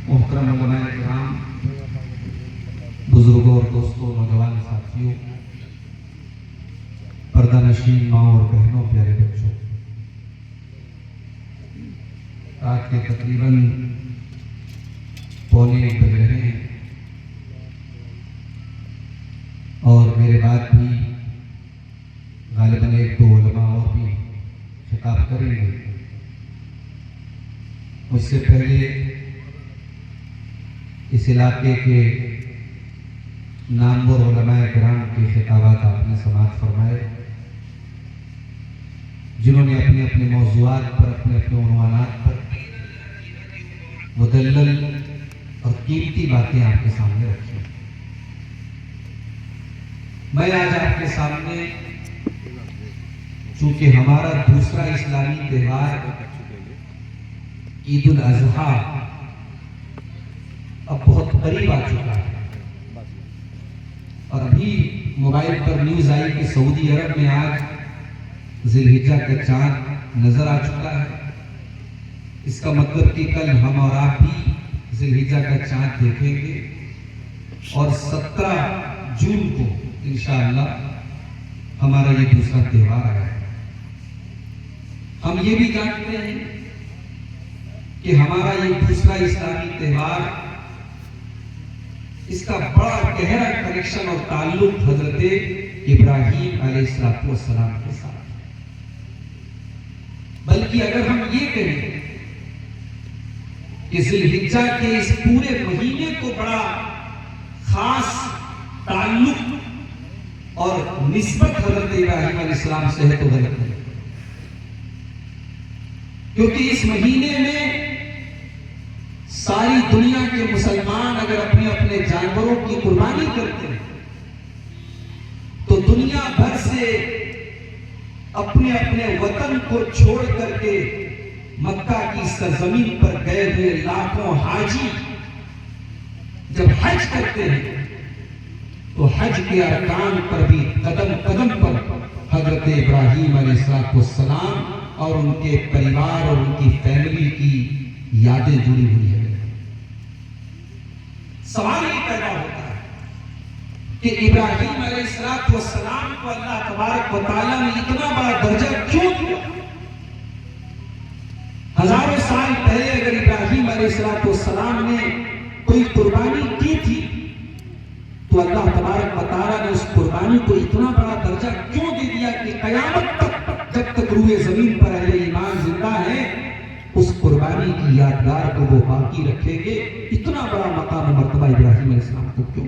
محترم علماء کرام، بزرگوں اور دوستوں، نوجوان ساتھیوں، پردہ نشین ماں اور بہنوں، پیارے بچوں، رات کے تقریباً 1:15 بج رہے ہیں اور میرے بعد بھی غالباً 1-2 علماء اور بھی خطاب کریں گے۔ مجھ سے پہلے اس علاقے کے نامور علماء کرام کے خطابات آپ نے سماعت فرمائے، جنہوں نے اپنے اپنے موضوعات پر، اپنے اپنے عنوانات پر مدلل اور قیمتی باتیں آپ کے سامنے رکھی۔ میں آج آپ کے سامنے، چونکہ ہمارا دوسرا اسلامی تہوار عید الاضحیٰ اب بہت قریب آ چکا ہے، اور ابھی موبائل پر نیوز آئی کہ سعودی عرب میں آج ذی الحجہ کا چاند نظر آ چکا ہے۔ اس کا مطلب کہ کل ہم اور آپ بھی ذی الحجہ کا چاند دیکھیں گے، اور 17 جون کو انشاءاللہ ہمارا یہ دوسرا تہوار آیا ہے۔ ہم یہ بھی جانتے ہیں کہ ہمارا یہ دوسرا اسلامی تہوار، اس کا بڑا گہرا کنیکشن اور تعلق حضرت ابراہیم علیہ السلام کے ساتھ، بلکہ اگر ہم یہ کہیں کہ ذی الحجہ کے اس پورے مہینے کو بڑا خاص تعلق اور نسبت حضرت ابراہیم علیہ السلام سے ہے تو غلط نہیں، کیونکہ اس مہینے میں ساری دنیا کے مسلمان اگر اپنے اپنے جانوروں کی قربانی کرتے ہیں تو دنیا بھر سے اپنے اپنے وطن کو چھوڑ کر کے مکہ کی سرزمین پر گئے ہوئے لاکھوں حاجی جب حج کرتے ہیں تو حج کے ارکان پر بھی قدم قدم پر حضرت ابراہیم علیہ السلام اور ان کے پریوار اور ان کی فیملی کی یادیں جڑی ہوئی ہیں۔ سوال یہ پیدا ہوتا ہے کہ ابراہیم علیہ السلام کو اللہ تبارک و تعالیٰ نے اتنا بڑا درجہ کیوں دیا؟ ہزاروں سال پہلے اگر ابراہیم علیہ السلام نے کوئی قربانی کی تھی تو اللہ تبارک و تعالیٰ نے اس قربانی کو اتنا بڑا درجہ کیوں دے دیا کہ قیامت تک جب تک روح زمین پر اہل ایمان زندہ ہے اس قربانی کی یادگار کو وہ باقی رکھیں گے؟ اتنا بڑا مقام و مرتبہ ابراہیم علیہ السلام کو کیوں؟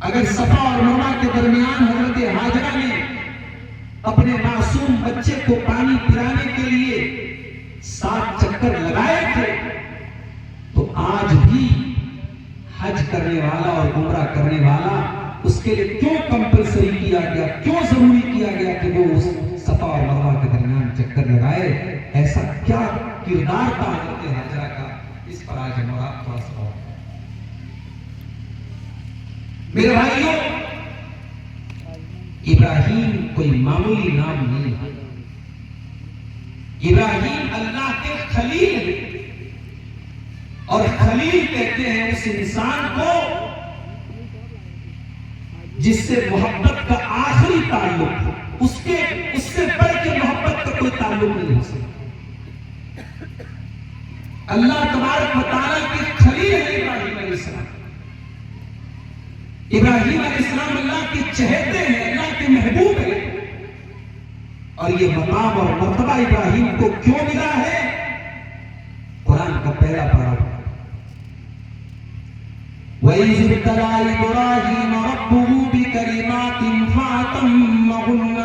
اگر صفا اور مروہ کے درمیان حضرت ہاجرہ نے اپنے معصوم بچے کو پانی پلانے کے لیے 7 چکر لگائے تھے تو آج بھی حج کرنے والا اور عمرہ کرنے والا اس کے لیے کیوں کمپلسری کیا گیا، کیوں ضروری کیا گیا کہ وہ اس صفا اور مروہ کے درمیان چکر لگائے؟ ایسا کیا کردار تھا حضرت ہاجرہ کا؟ اس پر آج ہم اور آپ تھوڑا سا غور کریں۔ میرے بھائیوں، ابراہیم کوئی معمولی نام نہیں ہے، ابراہیم اللہ کے خلیل ہیں، اور خلیل کہتے ہیں اس انسان کو جس سے محبت کا آخری تعلق ہو، اس سے بڑھ کے محبت کا کوئی تعلق نہیں ہو سکتا۔ اللہ تبارک و تعالیٰ کے خلیل ہے ابراہیم علیہ السلام۔ ابراہیم علیہ السلام اللہ کے چہیتے ہیں، اللہ کے محبوب ہیں، اور یہ مقام اور مرتبہ ابراہیم کو کیوں ملا ہے؟ قرآن کا پہلا پارہ وَإِذِ ابْتَلَىٰ إِبْرَاهِيمَ رَبُّهُ بِكَلِمَاتٍ فَأَتَمَّهُنَّ۔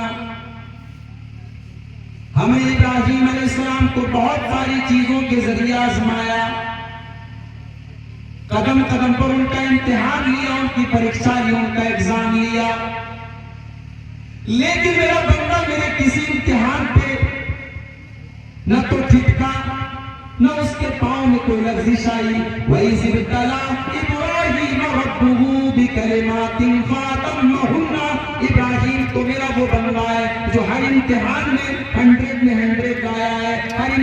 ہم نے ابراہیم علیہ السلام کو بہت ساری چیزوں کے ذریعے آزمایا، قدم قدم پر ان کا امتحان لیا، ان کی پریکشا لی، ان کا ایگزام لیا، لیکن میرا بندہ میرے کسی امتحان پہ نہ تو ٹھٹکا، نہ اس کے پاؤں میں کوئی لغزش آئی۔ وَإِذِ ابْتَلَىٰ إِبْرَاهِيمَ رَبُّهُ بِكَلِمَاتٍ فَأَتَمَّهُنَّ۔ ابراہیم تو میرا وہ بندہ ہے جو ہر امتحان میں 100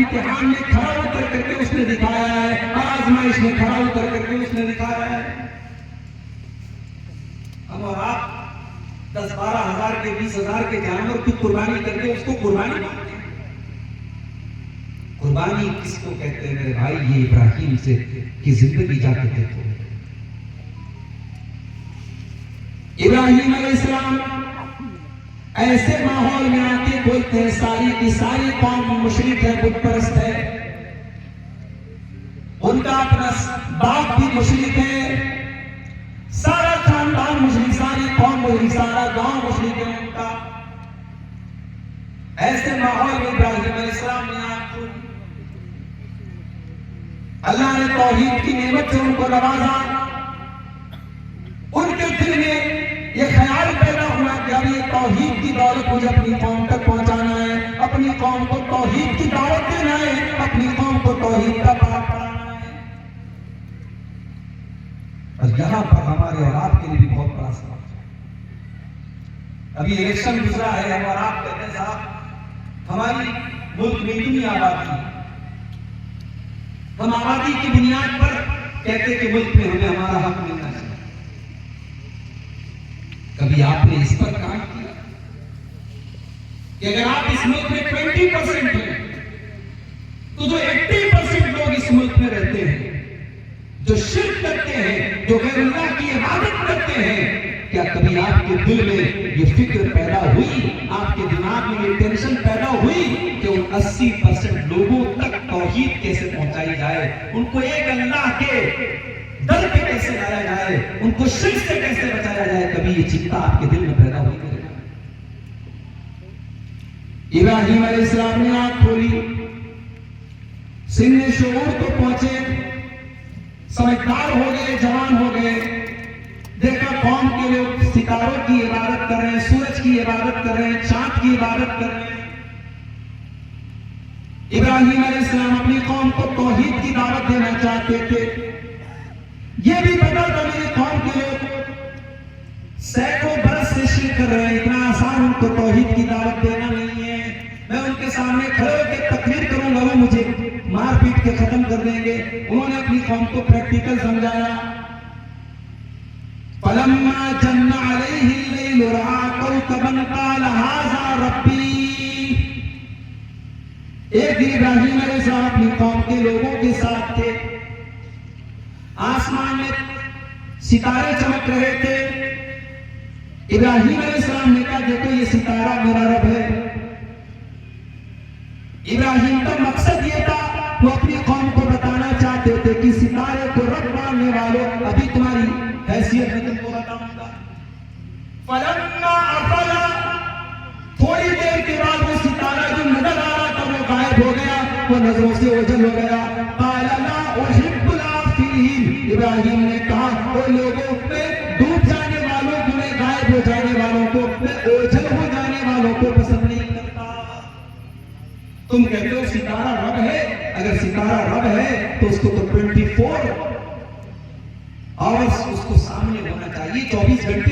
امتحان میں کھڑا اتر کر کے اس نے دکھایا ہے، آزمائش میں کھڑا اتر کر کے اس نے دکھایا ہے۔ ہم اور آپ 10-12 ہزار کے 20 ہزار کے جانور کی قربانی کر کے اس کو قربانی مانتے ہیں۔ قربانی کس کو کہتے ہیں میرے بھائی؟ یہ ابراہیم سے کی زندگی جا کے دیکھو۔ ابراہیم علیہ السلام ایسے ماحول میں آتے بولتے ہیں ساری کی ساری قوم مشرک ہے، بت پرست ہے، ان کا اپنا باپ بھی مشرک ہے، سارا خاندان مشرک، ساری قوم مشرک، سارا گاؤں مشرک ہے ان کا۔ ایسے ماحول میں ابراہیم علیہ السلام نے آپ کو اللہ نے توحید کی نعمت سے ان کو نوازا۔ ان کے دل میں یہ خیال پیدا ہوا کہ اب یہ توحید کی دولت مجھے اپنی قوم تک پہنچانا ہے، اپنی قوم کو توحید کی دعوت دینا ہے، اپنی قوم کو توحید کا پاٹ پڑھانا ہے۔ اور یہاں پر ہمارے اور آپ کے لیے بھی بہت بڑا سوال ہے۔ ابھی الیکشن گزرا ہے، ہم اور آپ کہتے ہیں صاحب ہماری ملک میں اتنی آبادی ہے، ہم آبادی کی بنیاد پر کہتے کہ ملک میں ہمیں ہمارا حق ملنا چاہیے۔ کبھی آپ نے اس پر کام کیا کہ اگر آپ اس ملک میں 20% ہیں تو جو 80% لوگ اس ملک میں رہتے ہیں، جو شرک کرتے ہیں، جو غیر اللہ کی عبادت کرتے ہیں، کیا کبھی آپ کے دل میں یہ فکر پیدا ہوئی، آپ کے دماغ میں یہ ٹینشن پیدا ہوئی کہ ان 80% لوگوں تک توحید کیسے پہنچائی جائے، ان کو ایک اللہ کے در پہ کیسے لایا جائے، ان کو شرک سے کیسے بچایا جائے؟ کبھی یہ چنتا آپ کے دل میں پیدا ہوئی؟ ابراہیم علیہ السلام نے آنکھ کھولی، سن شعور کو پہنچے، سمجھدار ہو گئے، جوان ہو گئے، دیکھا قوم کے لوگ ستاروں کی عبادت کر رہے ہیں، سورج کی عبادت کر رہے ہیں، چاند کی عبادت کر رہے ہیں۔ ابراہیم علیہ السلام اپنی قوم کو توحید کی دعوت دینا چاہتے تھے۔ یہ بھی پتا تھا میری قوم کے لوگ سینکڑوں برس سے شرک کر رہے ہیں، اتنا آسان ان کو توحید کی دعوت دینا نہیں ہے۔ میں ان کے سامنے کھڑے ہو کے تقریر کروں گا، وہ مجھے مار پیٹ کے ختم کر دیں گے۔ انہوں نے اپنی قوم کو پریکٹیکل سمجھایا۔ فَلَمَّا جَنَّ عَلَيْهِ اللَّيْلُ رَأَىٰ كَوْكَبًا قَالَ هَٰذَا رَبِّي۔ ایک دن ابراہیم علیہ السلام اپنی قوم کے لوگوں کے ساتھ تھے، آسمان میں ستارے چمک رہے تھے۔ ابراہیم علیہ السلام نے کہا دیکھو یہ ستارہ میرا رب ہے۔ ابراہیم کا مقصد یہ تھا، وہ اپنی قوم کو بتانا چاہتے تھے کہ ستارے کو رب ماننے والوں، ابھی تمہاری حیثیت میں تم کو بتاؤں گا۔ فَلَمَّا أَفَلَ، تھوڑی دیر کے بعد وہ ستارہ جو نظر آ رہا تھا وہ غائب ہو گیا، وہ نظروں سے اوجھل ہو گیا۔ قَالَ لَا أُحِبُّ الْآفِلِينَ، ابراہیم نے کہا وہ لوگوں پہ ڈوب جانے والوں کو، میں غائب ہو جانے والوں کو، میں اوجھل ہو جانے والوں کو پسند نہیں کرتا۔ تم کہتے ہو ستارہ رب ہے، اگر ستارہ رب ہے تو اس کو تو 24 آورس اس کو سامنے ہونا چاہیے، 24 گھنٹے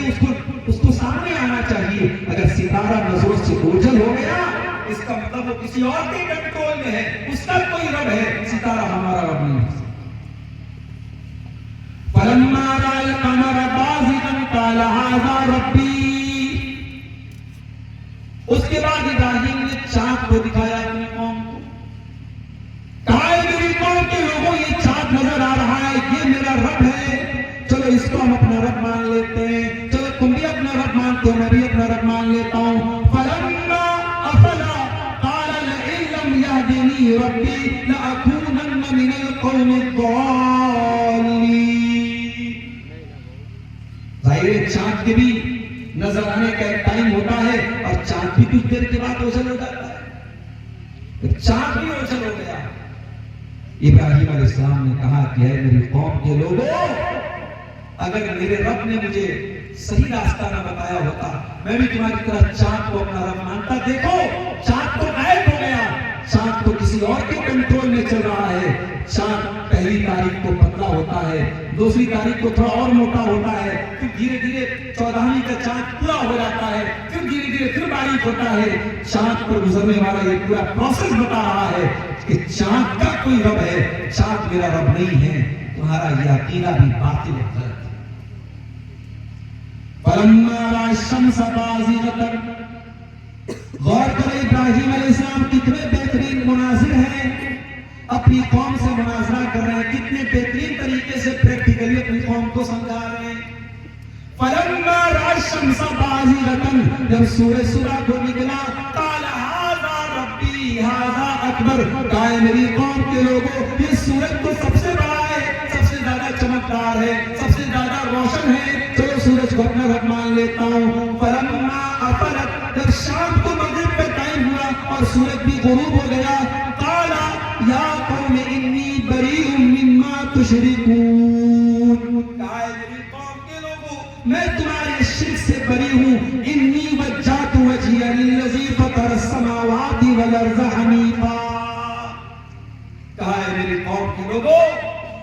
اس کو سامنے آنا چاہیے۔ اگر ستارہ نظروں سے اوجھل ہو گیا اس کا مطلب وہ کسی اور کے کنٹرول میں ہے، اس کا کوئی رب ہے، ستارہ ہمارا رب نہیں ہے۔ فَلَمَّا رَأَى الْقَمَرَ بَازِغًا قَالَ هَٰذَا رَبِّي۔ اس کے بعد ابراہیم نے چاند کو دکھایا اپنی قوم کو، کہا ہے میری قوم کے لوگوں یہ چاند نظر آ رہا ہے، یہ میرا رب ہے، چلو اس کو ہم اپنا رب مان لیتے ہیں، چلو تم بھی اپنا رب مانتے ہو، میں بھی اپنا رب مان لیتا ہوں۔ فَلَمَّا أَفَلَ قَالَ لَئِن لَّمْ يَهْدِنِي رَبِّي لَأَكُونَنَّ مِنَ الْقَوْمِ الضَّالِّينَ۔ ظاہر ہے چاند کے بھی نظر آنے کا ایک ٹائم ہوتا ہے، اور چاند بھی کچھ دیر کے بعد اوجھل ہو جاتا ہے۔ چاند بھی اوجھل ہو گیا۔ ابراہیم علیہ السلام نے کہا کہ اے میری قوم کے لوگوں، اگر میرے رب نے مجھے صحیح راستہ نہ بتایا ہوتا میں بھی تمہاری طرح چاند کو اپنا رب مانتا۔ دیکھو چاند تو غائب ہو گیا، چاند تو کسی اور کے کنٹرول میں چل رہا ہے۔ چاند پہلی تاریخ کو پتلا ہوتا ہے، دوسری تاریخ کو تھوڑا اور موٹا ہوتا ہے، پھر دھیرے دھیرے 14ویں کا چاند پورا ہو جاتا ہے، پھر دھیرے دھیرے پھر باریک ہوتا ہے. چاند پر گزرنے والا یہ پورا پروسیس بتا رہا ہے کہ چاند کا کوئی رب ہے, چاند میرا رب نہیں ہے. تمہارا یہ عقیدہ بھی باطل و غلط ہے. فلما رأى الشمس بازغة, غور کریں ابراہیم علیہ السلام کتنے بہترین مناظر ہیں, اپنی قوم سے مناظرہ کر رہے ہیں, کتنے بہترین طریقے سے پریکٹیکلی اپنی قوم کو سمجھا رہے ہیں. فلما رأى الشمس بازغة, جب سورج صبح کو نکلا, قال هذا ربی هذا اکبر, کہا میری قوم کے لوگوں یہ سورج تو سب سے بڑا ہے, سب سے زیادہ چمکدار ہے, سب سے زیادہ روشن ہے, چلو سورج کو اپنا رب مان لیتا ہوں. فلما افلت, جب شام کو مغرب پہ ٹائم ہوا اور سورج بھی غروب ہو گیا, قال یا قوم انی بریء مما تشرکون, کہا میری قوم کے لوگوں میں تمہارے شرک سے بری ہوں. انی وجہت وجہی للذی فطر السماوات والارض حنیفا, کہا میری قوم کے لوگوں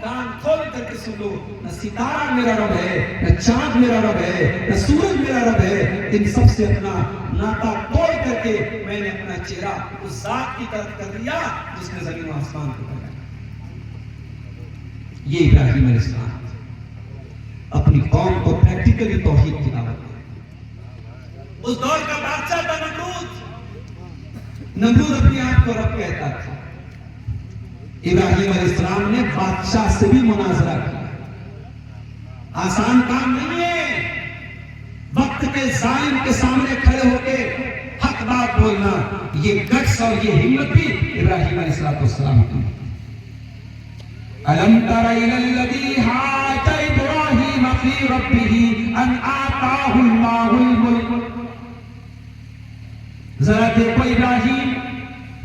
کان کھول کر کے سن لو, نہ ستارہ میرا رب ہے, نہ چاند میرا رب ہے, نہ سورج میرا رب ہے. ان سب سے اپنا ناتا توڑ کر کے میں نے اپنا چہرہ اس ذات کی طرف کر دیا جس نے زمین و آسمان کو بنایا. یہ ابراہیم علیہ السلام اپنی قوم کو پریکٹیکلی توحید کی دعوت دی. اس دور کا بادشاہ تھا نمرود. نمرود اپنے آپ کو رب کہتا تھا. ابراہیم علیہ السلام نے بادشاہ سے بھی مناظرہ کیا. آسان کام نہیں ہے وقت کے ظالم کے سامنے کھڑے ہو کے حق بات بولنا. یہ گٹس اور یہ ہمت بھی ابراہیم علیہ السلام کی. أَلَمْ تَرَ إِلَى الَّذِي حَاجَّ إِبْرَاهِيمَ فِي رَبِّهِ أَنْ آتَاهُ اللَّهُ الْمُلْكَ, ذرا دیکھو ابراہیم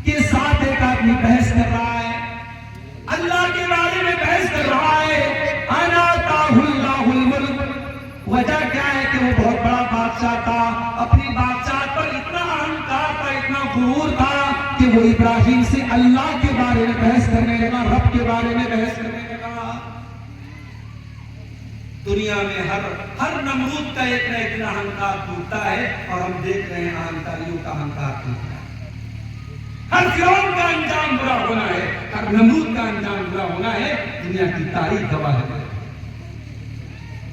کے ساتھ ایک آدمی بحث کر رہا ہے, اللہ کے بارے میں بحث کر رہا ہے. أَنْ آتَاهُ اللَّهُ الْمُلْكَ, وجہ کیا ہے کہ وہ بہت بڑا بادشاہ تھا, اپنی بادشاہ پر اتنا اہنکار تھا, اتنا غرور تھا کہ وہ ابراہیم سے اللہ کے بارے میں بحث کرنے لگا, رب کے بارے میں بحث کرنے لگا. دنیا میں ہر نمرود کا ایک نہ ایک اہنکار ٹوٹتا ہے, اور ہم دیکھ رہے ہیں اہنکاریوں کا اہنکار ٹوٹتا ہے. ہر فرعون کا انجام برا ہونا ہے, ہر نمرود کا انجام برا ہونا ہے. دنیا کی تاریخ گواہ ہے.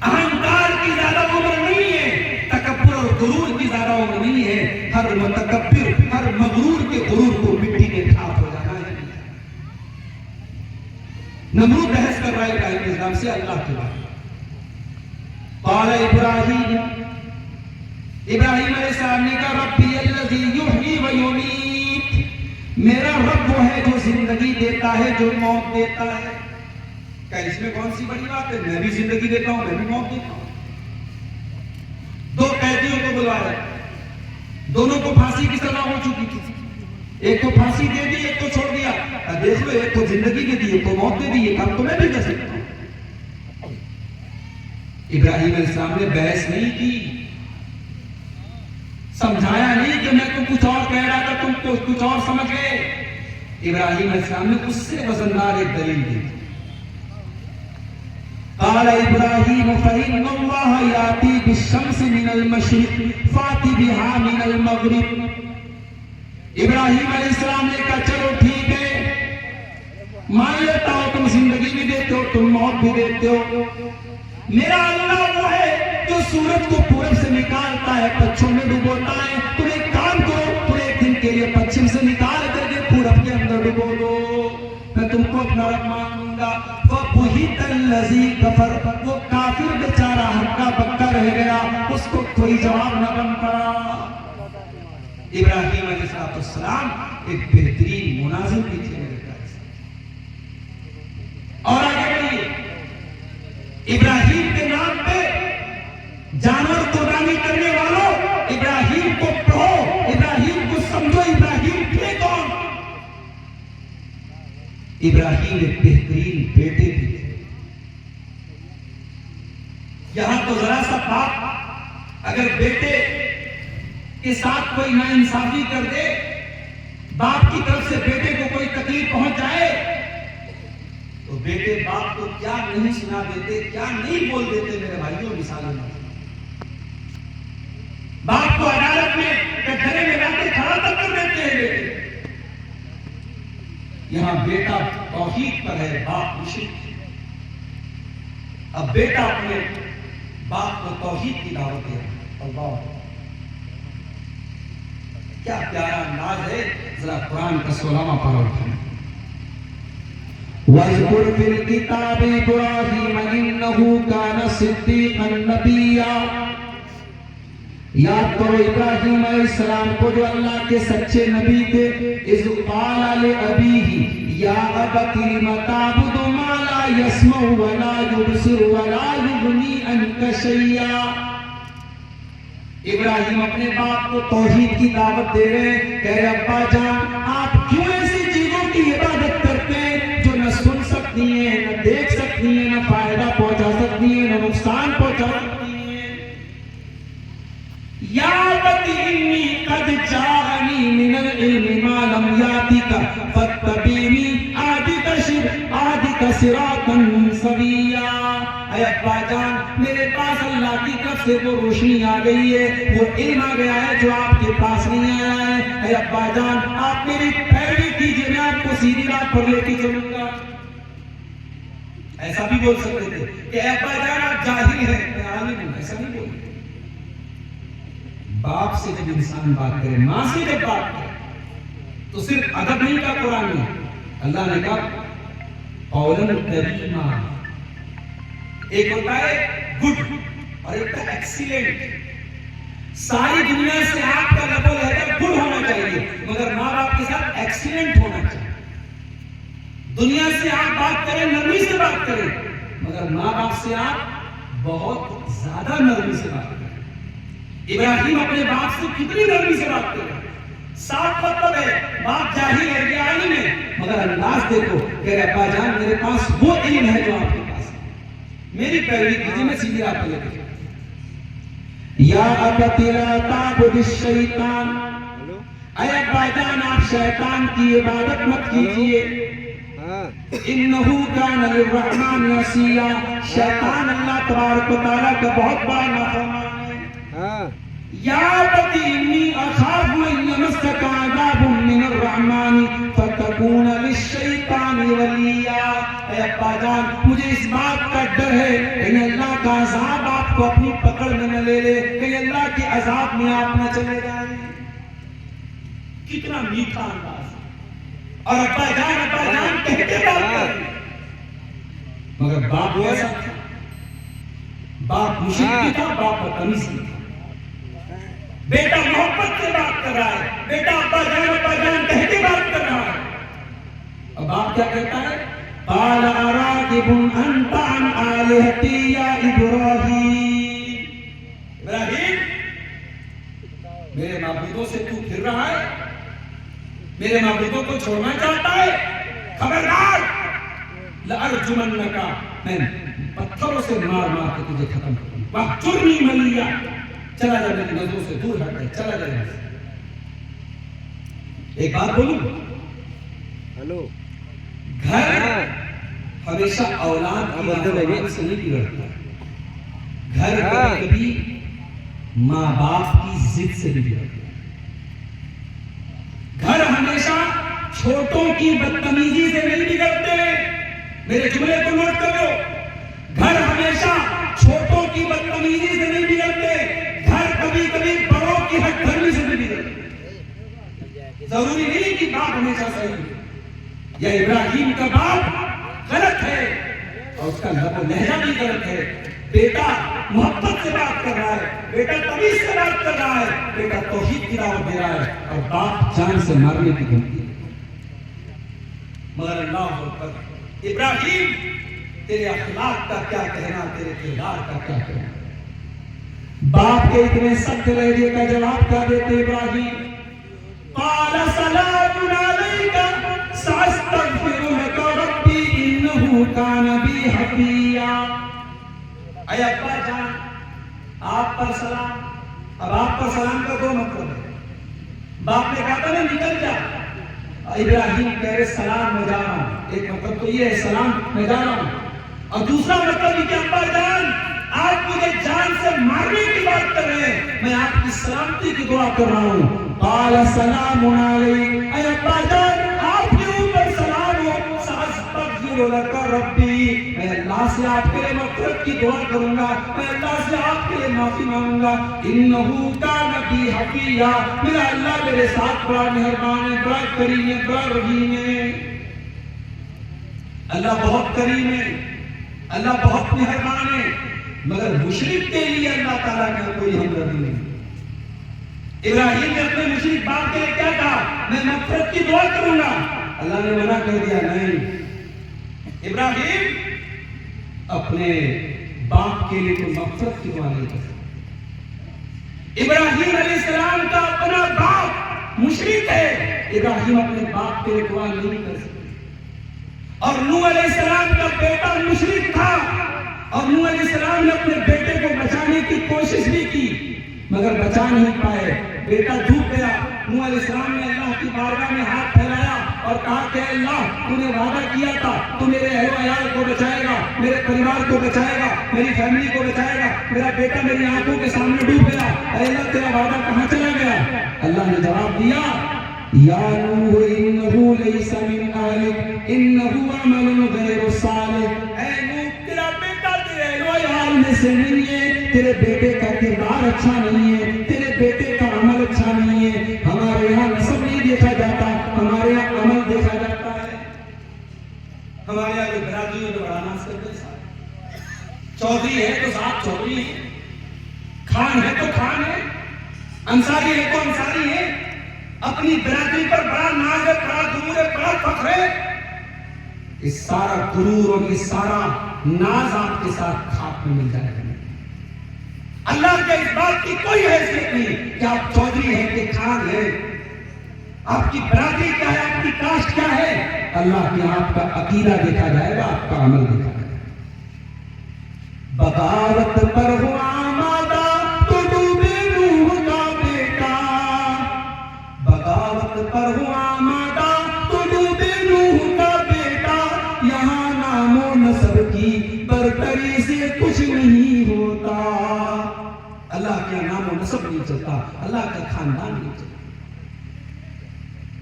اہنکار کی زیادہ عمر نہیں ہے, تکبر اور غرور کی زیادہ عمر نہیں ہے. ہر متکبر, ہر مغرور کے غرور کو مٹی میں کھاپ ہو جانا ہے. نمرود بحث کر رہا ہے ابراہیم علیہ السلام سے اللہ کے بارے میں. قال ابراہیم, ابراہیم علیہ السلام نے کہا ربی الذی یحیی و یمیت, میرا رب وہ ہے جو زندگی دیتا ہے, جو موت دیتا ہے. کہ اس میں کون سی بڑی بات ہے, میں بھی زندگی دیتا ہوں, میں بھی موت دیتا ہوں. دو قیدیوں کو بلوایا, دونوں کو پھانسی کی سزا ہو چکی تھی, ایک کو پھانسی دے دی, ایک کو چھوڑ دیا. دیکھ لو, ایک کو زندگی دے دی, ایک کو موت دے دی, یہ کام تو میں بھی کر سکتا ہوں. ابراہیم علیہ السلام نے بحث نہیں کی, سمجھایا نہیں کہ میں تم کچھ اور کہہ رہا تھا, تم کو کچھ اور سمجھ گئے. ابراہیم علیہ السلام نے اس سے وزندار ایک دلیل دی. قال ابراہیم فإن اللہ یاتی بالشمس من المشرق فاتی بہا من المغرب. ابراہیم علیہ السلام نے کہا چلو ٹھیک ہے, مان لیتا ہوں تم زندگی بھی دیتے ہو, تم موت بھی دیتے ہو. میرا اللہ وہ ہے جو سورج کو پورب سے نکالتا ہے, پچھم میں ڈبوتا ہے. تم ایک کام کرو, تم ایک دن کے لیے پچھم سے نکال کر کے پورب کے اندر ڈبو دو, میں تم کو اپنا رب مان لوں گا. فَبُهِتَ الَّذِي كَفَرَ, وہ کافر بیچارہ ہکا بکا رہ گیا, اس کو کوئی جواب نہ بن پڑا. ابراہیم علیہ السلام ایک بہترین مناظر بھی تھے میرے خیال سے. اور آگے بڑھیے, ابراہیم کے نام پہ جانور قربانی کرنے والوں, ابراہیم کو پڑھو, ابراہیم کو سمجھو, ابراہیم تھے کون. ابراہیم ایک بہترین بیٹے بھی تھے. یہاں تو ذرا سا باپ اگر بیٹے کے ساتھ کوئی ناانصافی کر دے, باپ کی طرف سے بیٹے کو کوئی تکلیف پہنچ جائے, تو بیٹے باپ کو کیا نہیں سنا دیتے, کیا نہیں بول دیتے. میرے بھائیوں مثالیں, باپ کو عدالت میں زیادہ تک دیتے ہیں بیٹے. یہاں بیٹا توحید پر ہے، باپ مشرک ہے. اب بیٹا اپنے باپ کو توحید کی دعوت دے رہا ہے. اللہ کیا پیارا انداز ہے. ذرا قرآن کا 16واں پارہ اٹھائیں. وَاذْكُرْ فِي الْكِتَابِ إِبْرَاهِيمَ إِنَّهُ كَانَ صِدِّيقًا نَبِيًّا. یاد کرو ابراہیم علیہ السلام کو جو اللہ کے سچے نبی تھے. اذ قال لأبيه یا ابت لم تعبد ما لا يسمع ولا يبصر ولا يغني عنك شيئا. ابراہیم اپنے باپ کو توحید کی دعوت دے رہے ہیں. کہہ رہے ابا جان آپ کیوں ایسی چیزوں کی عبادت کرتے ہیں جو نہ سن سکتی ہیں، نہ دیکھ سکتی ہیں، نہ فائدہ پہنچا سکتی ہیں، نہ نقصان پہنچا سکتی ہیں. یا ابت انی قد جاءنی من العلم ما لم یاتک فاتبعنی اہدک صراطا سویا. اے ابا جان میرے پاس اللہ کی طرف سے وہ روشنی آ گئی ہے، وہ علم آ گیا ہے جو آپ کے پاس نہیں آیا ہے. اے ابا جان آپ میری پیروی کیجئے، میں آپ کو سیدھی راہ پر لے کے چلوں گا. ایسا بھی بول سکتے تھے کہ اے ابا جان آپ جاہل ہیں، میں عالم ہوں. ایسا نہیں بولتے. باپ سے جب انسان بات کرے، ماں سے جب بات کرے تو صرف ادب نہیں کہا قرآن میں. اللہ نے کہا قولاً کریما. ایک ہوتا ہے گڈ اور ایک ہوتا ہے ایکسیلنٹ. ساری دنیا سے آپ کا لب و لہجہ گڈ ہونا چاہیے مگر ماں باپ کے ساتھ ایکسیلنٹ ہونا چاہیے. دنیا سے آپ بات کریں، نرمی سے بات کریں مگر ماں باپ سے آپ بہت زیادہ نرمی سے بات کریں. ابراہیم اپنے باپ سے کتنی نرمی سے بات کریں. صاف مطلب ہے باپ جاہل ہے، یہ عالم ہے مگر انداز دیکھو کہ ابا جان میرے پاس وہ علم ہے جو آپ کے پاس ہے، میری پیروی کیجیے، میں سیدھی راہ پر لے کے چلوں. یا ابت لا تعبد الشیطان. اے ابا جان آپ شیطان کی عبادت مت کیجیے. انہ کان للرحمن عصیا. شیطان اللہ تبارک و تعالیٰ کا بہت بڑا نافرمان ہے. یا ابت انی اخاف ان یمسک عذاب من الرحمن فتکون للشیطان ولیا. اے ابا جان مجھے اس بات کا ڈر ہے کہ اللہ کا عذاب آپ کو اپنی پکڑ میں نہ لے لے، کہ اللہ کے عذاب میں آپ نہ چلے جائیں. کتنا میٹھا انداز. اور ابا جان کہتے بات کریں مگر باپ ایسا تھا. باپ مشرک بھی تھا، باپ بدتمیز بھی تھا. بیٹا محبت سے بات کر رہا ہے، بیٹا ابا جان کہہ کے بات کر رہا ہے. اب باپ کیا کہتا ہے؟ قال اراغب انت عن آلہتی یا ابراہیم. ابراہیم میرے معبودوں سے تو پھر رہا ہے، میرے معبودوں کو چھوڑنا چاہتا ہے. خبردار لأرجمنک، میں پتھروں سے مار مار کے تجھے ختم کروں. واہجرنی ملیا. چلا جا میری نظروں سے دور ہٹ جائے، چلا جائے. ایک بات بولوں، ہلو، گھر ہمیشہ اولاد کی نافرمانی سے نہیں بگڑتا. گھر کبھی کبھی ماں باپ کی ضد سے بھی بگڑتا. گھر ہمیشہ چھوٹوں کی بدتمیزی سے نہیں بگڑتے. میرے جملے کو نوٹ کرو. گھر ہمیشہ چھوٹوں کی بدتمیزی سے نہیں بگڑتے. گھر کبھی کبھی بڑوں کی ہٹ دھرمی سے بھی بگڑتے. ضروری نہیں کہ باپ ہمیشہ صحیح ہے. یا ابراہیم کا باپ غلط ہے اور اس کا لب و لہجہ بھی غلط ہے. بیٹا محبت سے بات کر رہا ہے، بیٹا تمیز سے بات کر رہا ہے، بیٹا توحید کی دعوت دے رہا ہے اور باپ جان سے مارنے کی دھمکی ہے. مگر اللہ اکبر. ابراہیم تیرے اخلاق کا کیا کہنا، تیرے کردار کا کیا کہنا. باپ کے اتنے سخت لہجے کا جواب کیا دیتے ابراہیم؟ قال سلام علیک ساستغفر لک ربی انہ کان بی حفیا. اے ابا جان آپ پر سلام. اب آپ پر سلام کا دو مطلب ہے. باپ نے کہا تھا نا نکل جا. ابراہیم کہہ رہے سلام میں جا رہا ہوں. ایک مطلب تو یہ ہے سلام میں جا رہا ہوں، اور دوسرا مطلب یہ کہ ابا جان آپ مجھے جان سے مارنے کی بات کر رہے ہیں، میں آپ کی سلامتی کی دعا کر رہا ہوں۔ قال سلام علیک، اے ابا جان آپ کے اوپر سلام ہو، سأستغفر لک ربی، میں اللہ سے آپ کے لیے مغفرت کی دعا کروں گا، میں اللہ سے آپ کے لیے معافی مانگوں گا۔ انہ کان بی حفیظا، میرا اللہ میرے ساتھ بڑا مہربان ہے، بڑا کریم ہے، بڑا رحیم ہے۔ اللہ بہت کریم ہے، اللہ بہت مہربان ہے، مگر مشرک کے لیے اللہ تعالیٰ کا کوئی ہمدردی نہیں۔ ابراہیم نے اپنے مشرک باپ کے لیے کیا کہا؟ میں مغفرت کی دعا کروں گا، اللہ نے منع کر دیا، نہیں، ابراہیم اپنے باپ کے لیے کوئی مغفرت کی دعا نہیں کر سکتا۔ ابراہیم علیہ السلام کا اپنا باپ مشرک ہے، ابراہیم اپنے باپ کے لیے دعا نہیں کر سکتے۔ اور نوح علیہ السلام کا بیٹا مشرک تھا، اور نوح علیہ السلام نے اپنے بیٹے کو بچانے کی کوشش بھی کی مگر بچا نہیں پائے، بیٹا ڈوب گیا۔ نوح علیہ السلام نے اللہ کی بارگاہ میں ہاتھ پھیلایا اور کہا کہ اللہ تو نے وعدہ کیا تھا تو میرے اہل و عیال کو بچائے گا، میرے پریوار کو بچائے گا، میری فیملی کو بچائے گا، میرا بیٹا میری آنکھوں کے سامنے ڈوب گیا، اے اللہ تیرا وعدہ کہاں چلا گیا؟ اللہ نے جواب دیا، یا نوح انہ لیس من اہلک انہ عمل غیر صالح، اے نوح تیرا بیٹا تیرے اہل و عیال میں سے نہیں ہے، تیرے بیٹے کا کردار اچھا نہیں ہے، تیرے بیٹے کا عمل اچھا نہیں ہے، ہمارے یہاں نسب نہیں دیکھا جاتا، ہمارے یہاں عمل دیکھا جاتا ہے۔ ہمارے یہاں جو برادری جو بڑا ناز کرتے ہیں، چودھری ہے تو صاحب چودھری ہے، خان ہے تو خان ہے، انصاری ہے تو انصاری ہے، اپنی برادری پر بڑا ناز ہے، بڑا غرور ہے، بڑا فخر ہے۔ اس سارا غرور اور یہ سارا ناز آپ کے ساتھ خاک میں مل جائے گا۔ اللہ کے اس بات کی کوئی حیثیت نہیں کہ آپ چودھری ہیں کہ خان ہیں، آپ کی برادری کیا ہے، آپ کی کاسٹ کیا ہے، اللہ کے آپ کا عقیدہ دیکھا جائے گا، آپ کا عمل دیکھا جائے گا۔ بغاوت پر ہوا آمادہ تو ڈوبے نوح کا بیٹا، بغاوت پر ہوا آمادہ تو ڈوبے نوح کا بیٹا، یہاں نام و نسب کی برتری سے کچھ نہیں ہوتا۔ اللہ کا نام و نسب نہیں چلتا، اللہ کا خاندان نہیں چلتا۔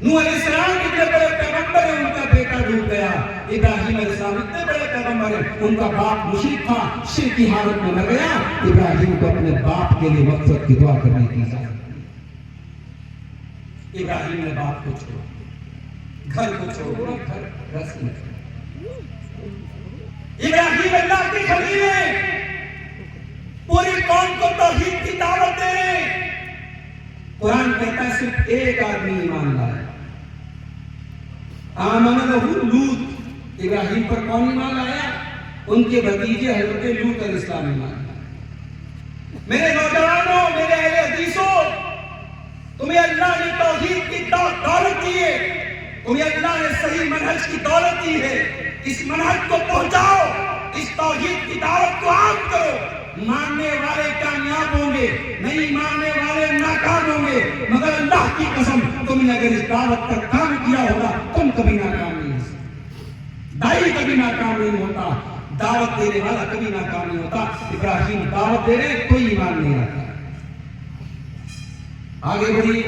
نوح علیہ السلام اتنے بڑے پیغمبر ہیں، ان کا بیٹا ڈوب گیا۔ ابراہیم علیہ السلام اتنے بڑے پیغمبر ہیں، ان کا باپ مشرک تھا، شرک کی حالت میں مر گیا۔ ابراہیم کو اپنے باپ کے لیے مغفرت کی دعا کرنے کی اجازت دی۔ ابراہیم نے باپ کو چھوڑا، گھر کو چھوڑا، گھر رسم چھوڑا۔ ابراہیم اللہ کے خلیل ہیں، پوری قوم کو توحید کی دعوت دے رہے ہیں۔ قرآن کہتا ہے صرف ایک آدمی ایمان لایا، آمن لہ لوط۔ ابراہیم پر کون ایمان لایا؟ ان کے بھتیجے حضرت لوط علیہ السلام ایمان لایا۔ میرے نوجوانوں، میرے اہل حدیثوں، تمہیں اللہ نے توحید کی دولت دی ہے، تمہیں اللہ نے صحیح منہج کی دولت دی ہے، اس منہج کو پہنچاؤ، اس توحید کی دعوت کو عام کرو۔ ماننے والے کامیاب ہوں گے، نہیں ماننے والے ناکام ہوں گے، مگر اللہ کی قسم تم نے اگر اس دعوت پر کام کیا ہوگا تم کبھی ناکام نہیں ہو سکتے۔ داعی کبھی ناکام نہیں ہوتا، دعوت دینے والا کبھی ناکام نہیں ہوتا۔ ابراہیم دعوت دے رہے، کوئی ایمان نہیں رکھتا۔ آگے بڑھیے،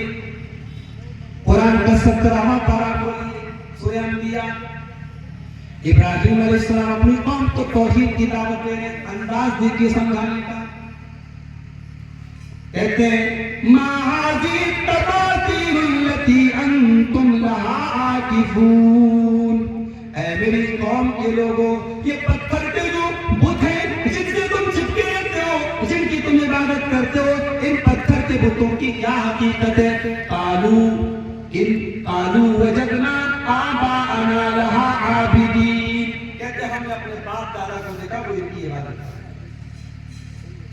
قرآن کا 17واں پارہ کھولیے، سورہ انبیاء۔ ابراہیم علیہ السلام اپنی قوم کو توحید کی دعوت دے رہے، انداز دیکھیے سمجھانے کا۔ کہتے ہیں ما هذه التماثيل التي انتم لها عاكفون، اے میری قوم کے لوگوں، یہ پتھر کے جو بت ہیں جن سے تم چپکے رہتے ہو، جن کی تم عبادت کرتے ہو، ان پتھر کے بتوں کی کیا حقیقت ہے؟ قالوا وجدنا آباءنا لها عابدین، کہتے ہم نے اپنے باپ دادا کو دیکھا وہ ان کی عبادت کرتے۔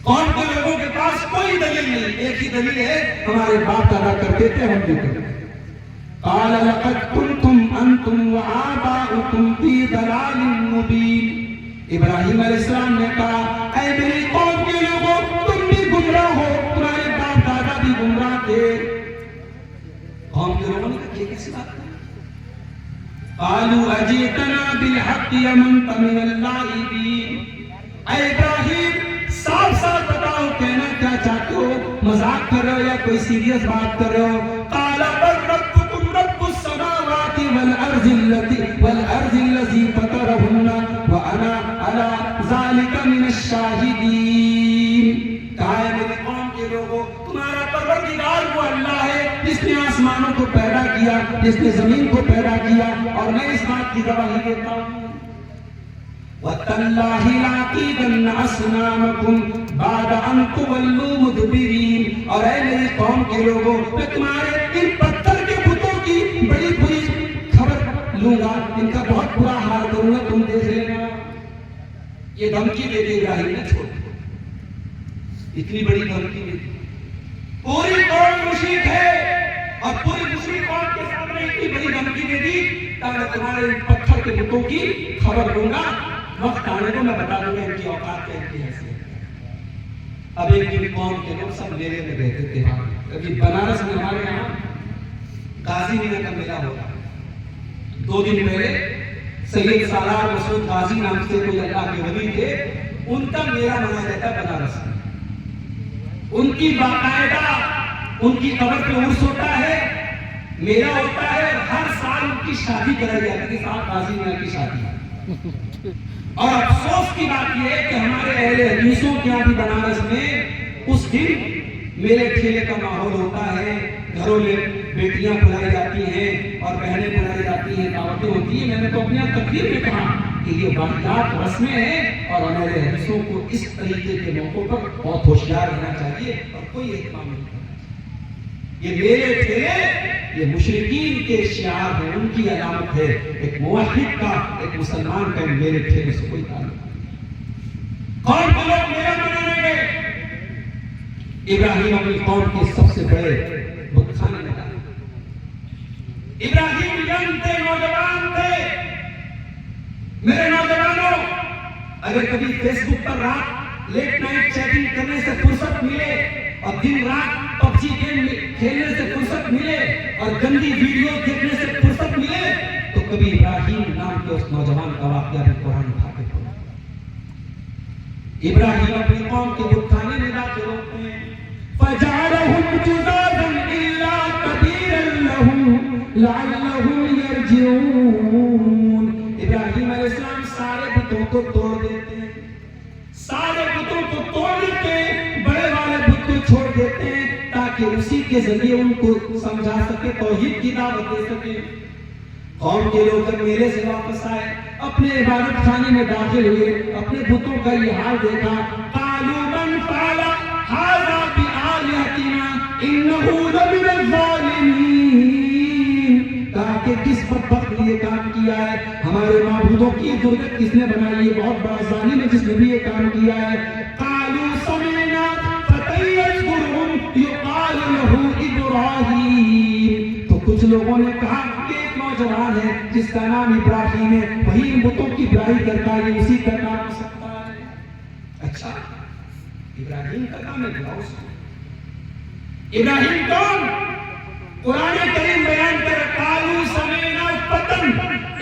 قوم کے لوگوں کے پاس کوئی دلیل نہیں، ایک ہی دلیل ہے ہمارے باپ دادا کرتے تھے، ہم بھی کرتے تھے۔ قال لقد كنتم انتم وآباؤكم في ضلال مبين، ابراہیم علیہ السلام نے کہا اے میری قوم کے لوگوں تم بھی گمراہ ہو، تمہارے باپ دادا بھی گمراہ تھے۔ قوم کے لوگوں نے کہا یہ کیسی بات ہے؟ قالوا اجئتنا بالحق ام انت من اللاعبین، اے ابراہیم صاف بتاؤ کہنا کیا چاہتے ہو, مذاق کر رہے ہو یا کوئی سیریس بات کر رہے ہو؟ قال بل ربكم رب السماوات والارض الذي فطرهن وانا على ذلك من الشاهدين. کہا ہے میری قوم کے لوگوں, تمہارا پروردگار وہ اللہ ہے جس نے آسمانوں کو پیدا کیا, جس نے زمین کو پیدا کیا, اور میں اس بات کی گواہی دیتا ہوں وَتَاللَّهِ لَأَكِيدَنَّ أَصْنَامَكُمْ بَعْدَ أَن تُوَلُّوا مُدْبِرِينَ. اور اے میری قوم کے لوگوں, میں تمہارے ان پتھر کے بتوں کی بڑی بری خبر لوں گا, ان کا بہت برا حال کروں گا, تم دیکھ لینا. یہ دھمکی دے دی ابراہیم نے, چھوڑ اتنی بڑی دھمکی دے دی. پوری قوم مشرک ہے اور پوری مشرک قوم کے سامنے اتنی بڑی دھمکی دے دی کہ میں تمہارے پتھر کے بتوں کی خبر لوں گا, وقت آنے کو میں بتا دوں گا ان کی اوقات کیا, ان کی حیثیت. اب ایک دن قوم کے لوگ سب میلے میں رہتے تھے. کبھی بنارس میں ہمارے یہاں غازی میلہ کا میلہ ہوتا ہے. 2 دن پہلے سید سالار مسعود غازی نام سے کوئی اللہ کے ولی تھے, ان کا میلہ منایا جاتا ہے بنارس میں. ان کی باقاعدہ ان کی قبر پہ عرس ہوتا ہے, میلہ ہوتا ہے, ہر سال ان کی شادی کرائی جاتی ہے. ساتھ غازی میلہ کی شادی. اور افسوس کی بات یہ ہے کہ ہمارے اہل حدیثوں کے یہاں بھی بنارس میں اس دن میلے ٹھیلے کا ماحول ہوتا ہے. گھروں میں بیٹیاں بلائی جاتی ہیں اور بہنیں بلائی جاتی ہیں, دعوتیں ہوتی ہیں. میں نے تو اپنی تقریر میں کہا کہ یہ واقعات رسمیں ہیں اور ہمارے حدیثوں کو اس طریقے کے موقعوں پر بہت ہوشیار رہنا چاہیے اور کوئی اہتمام نہیں کرنا چاہیے. یہ میلے ٹھیلے یہ مشرکین کے شعار ہیں, ان کی علامت ہے. ایک موحد کا, ایک مسلمان کا میلے ٹھیلے سے کوئی تعلق نہیں. کون کے لوگ میلہ منانے گئے؟ ابراہیم اپنی قوم کے سب سے بڑے بت خانے میں ڈالے. ابراہیم ینگ تھے, نوجوان تھے. میرے نوجوانوں, اگر کبھی فیس بک پر رات لیٹ نائٹ چیٹنگ کرنے سے فرصت ملے اور دن رات PUBG گیم کھیلنے سے فرصت ملے اور گندی ویڈیو دیکھنے سے فرصت ملے تو کبھی ابراہیم نام کے اس نوجوان کا واقعہ بھی قرآن اٹھا کے پڑھو. ابراہیم اپنی قوم کے بت خانے میں داخل ہوتے ہیں. فَجَعَلَهُمْ جُذَاذًا إِلَّا كَبِيرًا لَهُمْ لَعَلَّهُمْ يَرْجِعُونَ. ابراہیم علیہ السلام سارے بتوں کو توڑ دیتے ہیں, سارے بتوں کو توڑ دیتے ہیں, بڑے والے بت کو چھوڑ دیتے ہیں تاکہ اسی کے ذریعے ان کو سمجھا سکے, توحید کی دعوت دے سکے. قوم کے لوگ جب میلے سے واپس آئے, اپنے عبادت خانے میں داخل ہوئے, اپنے بتوں کا یہ حال دیکھا. قالوا من فعل هذا بآلهتنا انه لمن الظالمین. کہا کہ کس بدبخت نے یہ کام کیا ہے, ہمارے معبودوں کی ضرورت کس نے بنائی ہے, بہت بڑا ظالم ہے جس نے بھی یہ کام کیا ہے. قالوا سمعنا فتى يذكرهم يقال له ابراہیم. تو کچھ لوگوں نے کہا کہ ایک نوجوان ہے جس کا نام ابراہیم ہے, وہی بتوں کی برائی کرتا ہے, اسی کا نام ہو سکتا ہے. اچھا, ابراہیم کا نام ہے, بلاؤ اس کو. ابراہیم کون؟ قرآن کریم بیان کر قالوا سمعنا فتى,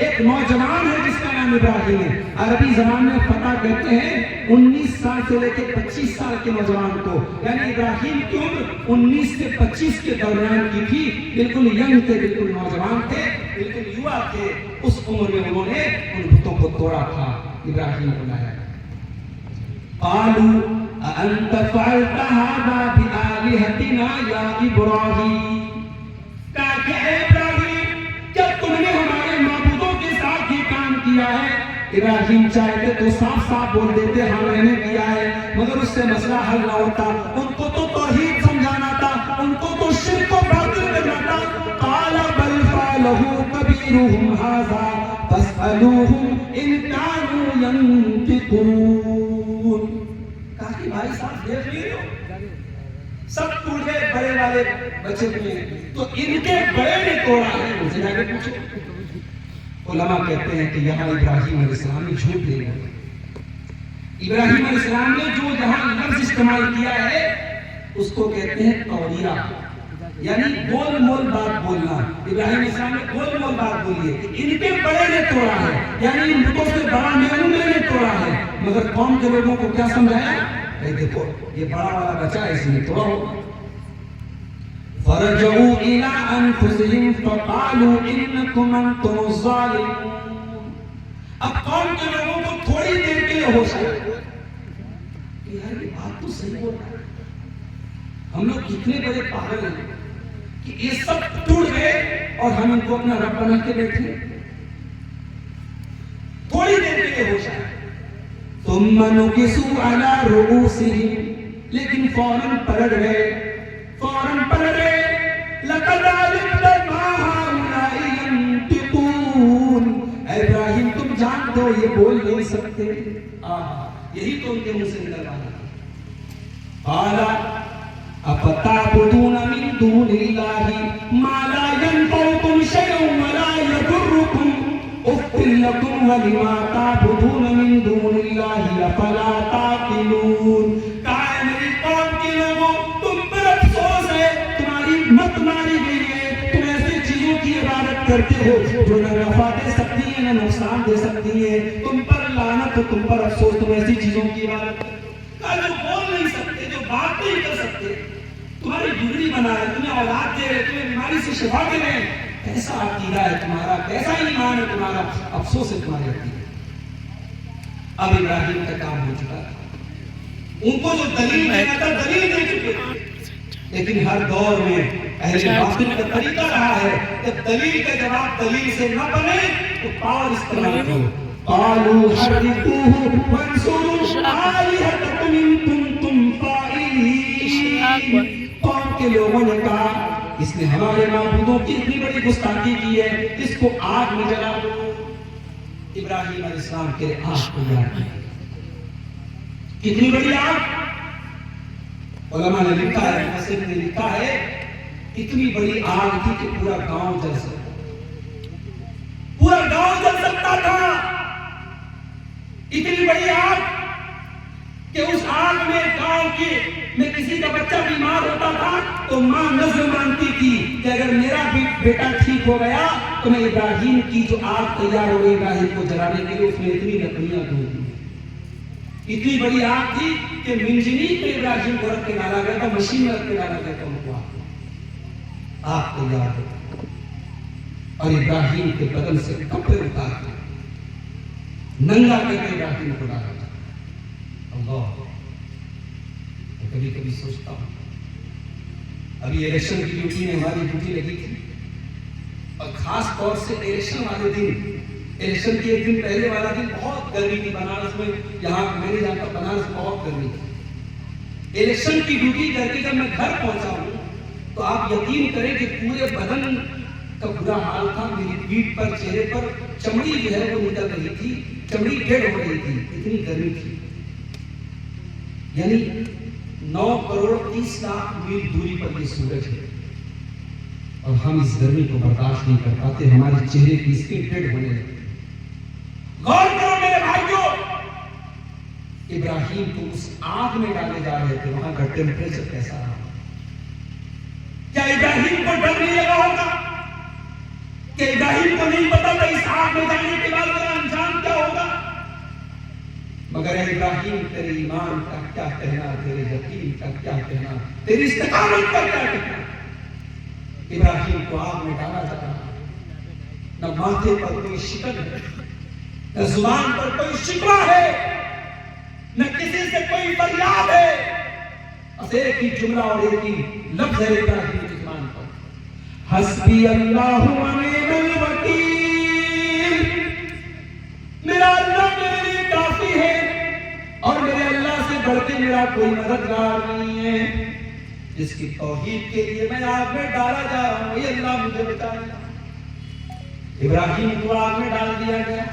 ایک نوجوان ہے جس کا نام ابراہیم ہے. عربی زبان میں فتى کہتے ہیں 19 سال سے لے کے 25 سال کے نوجوان کو, یعنی ابراہیم کی عمر 19 سے 25 کے درمیان کی تھی. بالکل ینگ تھے, بالکل نوجوان تھے, بالکل یوا تھے. اس عمر میں انہوں نے ان بتوں کو توڑا تھا. ابراہیم کو لایا. قالوا أأنت فعلت هذا بآلهتنا يا إبراهيم. کہا کہ اے ابراہیم, کیا تم نے ہمارے معبودوں کے ساتھ یہ کام کیا ہے؟ ابراہیم چاہتے تو صاف صاف بول دیتے ہاں میں نے کیا ہے, مگر اس سے مسئلہ حل نہ ہوتا. ان کو تو توحید سمجھانا تھا, ان کو تو شرک و باطل کرنا تھا. قال بل فعله كبيرهم هذا فاسألوهم إن كانوا ينطقون. کہا کہ بھائی صاحب دیکھ رہے ہو, سب ٹوٹ گئے, بڑے والے بچے ہوئے, تو ان کے بڑے نے توڑا ہے, ان سے جا کے پوچھو. علماء کہتے ہیں کہ یہاں ابراہیم علیہ السلام نے جھوٹ دے دیا. ابراہیم علیہ السلام نے جو جہاں لفظ استعمال کیا ہے اس کو کہتے ہیں توریہ, یعنی گول مول بات بولنا. ابراہیم علیہ السلام نے گول مول بات بولی ہے کہ ان کے بڑے نے توڑا ہے, یعنی ان بتوں سے بڑا میں نے توڑا ہے. مگر قوم کے لوگوں کو کیا سمجھایا؟ کہ دیکھو یہ بڑا والا بچہ ہے، اس نے توڑا ہوگا۔ فرجعوا الى انفسهم فقالوا انکم انتم الظالمون۔ اب قوم کے لوگوں کو تھوڑی دیر کے لیے ہوش آیا کہ یار یہ بات تو صحیح بول رہا ہے، ہم لوگ کتنے بڑے پاگل ہیں کہ یہ سب ٹوٹ گئے اور ہم ان کو اپنا رب بنا کے بیٹھے۔ تھوڑی دیر کے لیے ہوش آیا، ثم نکسوا علی رؤوسہم، لیکن فوراً پلٹ گئے، لقد علمت ما هؤلاء ينطقون۔ اے ابراہیم تم جانتے ہو یہ بول نہیں سکتے، یہی تو ان کے منہ سے نکل آیا۔ قال افتعبدون من دون اللہ ما لا ينفعكم شيئا ولا يضركم اف لكم ولما تعبدون من دون اللہ افلا تعقلون۔ کہا میری قوم کے لوگوں تم پر افسوس ہے، تمہاری مت ماری گئی ہے، تم ایسی چیزوں کی عبادت کرتے ہو جو نہ نفع دے سکتی ہیں نہ نقصان دے سکتی ہیں، تم پر لعنت ہو، تم پر افسوس، تم ایسی چیزوں کی عبادت کرتے ہو۔ جو بول نہیں سکتے، جو بات نہیں کر سکتے، تمہاری ڈگری بنا ہے، تمہیں اولاد دے رہے، تمہیں بیماری سے شفا دے رہے، کیسا عقیدہ ہے تمہارا، کیسا ایمان ہے تمہارا، افسوس ہے تمہارے عقیدے۔ اب ابراہیم کا کام ہو چکا تھا، ان کو جو دلیل دینا تھا دلیل دے چکے تھے، لیکن ہر دور میں اہل باطل کا طریقہ رہا ہے کہ دلیل کا جواب دلیل سے نہ بنے تو پاور استعمال کرو۔ قالوا حرقوه وانصروا آلهتكم إن كنتم فاعلين۔ قوم کے لوگوں نے کہا اس نے ہمارے معبودوں کی اتنی بڑی گستاخی کی ہے، اس کو آگ میں جلا دو۔ ابراہیم علیہ السلام کے آگ کو جلا دیا۔ کتنی بڑی آگ؟ علماء نے لکھا ہے، مفسر نے لکھا ہے اتنی بڑی آگ تھی کہ پورا گاؤں جل سکتا، پورا گاؤں جل سکتا تھا۔ اتنی بڑی آگ کہ اس آگ میں گاؤں کی میں کسی کا بچہ بیمار ہوتا تھا تو ماں نذر مانتی تھی کہ اگر میرا بیٹا ٹھیک ہو گیا تو میں ابراہیم کی جو آگ تیار ہو گئی ابراہیم کو جلانے کے لیے، اس میں اتنی لکڑیاں دوں گی۔ اتنی بڑی آگ تھی کہ منجنیق میں ابراہیم کو رکھ کے ڈالا گیا تھا، مشین میں رکھ کے ڈالا گیا تھا ان کو آگ تیار ہو، اور ابراہیم کے بدن سے کپڑے اتار کے ننگا کر کے ابراہیم کو ڈالا تھا۔ اللہ، کبھی کبھی سوچتا ہوں ابھی الیکشن کی ڈیوٹی میں ہماری ڈیوٹی لگی تھی، اور خاص طور سے الیکشن والے دن، الیکشن کے ایک دن پہلے والا دن بہت گرمی تھی بنارس میں، یہاں میں نے جانتا بنارس بہت گرمی تھی۔ الیکشن کی ڈیوٹی کر کے جب میں گھر پہنچا ہوں تو آپ یقین کریں کہ پورے بدن کا برا حال تھا، میری پیٹھ پر، چہرے پر چمڑی جو ہے وہ نکل رہی تھی، چمڑی ڈیڈ ہو رہی تھی، اتنی گرمی تھی۔ یعنی 9 کروڑ 30 لاکھ میل دوری پر یہ سورج ہے، اور ہم اس گرمی کو برداشت نہیں کر پاتے، ہمارے چہرے کی اسکن ڈیڈ ہونے لگتی۔ غور کرو میرے بھائیوں، ابراہیم کو اس آگ میں ڈالے جا رہے تھے، وہاں کا ٹیمپریچر کیسا رہا؟ کیا ابراہیم کو ڈر نہیں لگا ہوگا؟ کہ ابراہیم کو نہیں پتا تھا اس آگ میں جانے کے بعد میرا انجام کیا ہوگا؟ مگر اے ابراہیم تیرے ایمان کا کیا کہنا، تیرے یقین کا کیا کہنا، تیری استقامت کا کیا کہنا؟ ابراہیم کو آگ میں ڈالا جا رہا، نہ ماتھے پر کوئی شکن ہے، نہ زبان پر کوئی شکوہ ہے، نہ کسی سے کوئی فریاد ہے، بس ایک ہی جملہ اور ایک ہی لفظ ہے ابراہیم کی زبان پر، حسبی اللہ و نعم الوکیل۔ میرا اللہ میرے لیے کافی ہے، اور میرے اللہ سے بڑھ کے میرا کوئی مددگار نہیں ہے۔ جس کی توحید کے لیے میں آگ میں ڈالا جا رہا ہوں، یہ اللہ مجھے بچائے گا۔ ابراہیم کو آگ میں ڈال دیا گیا،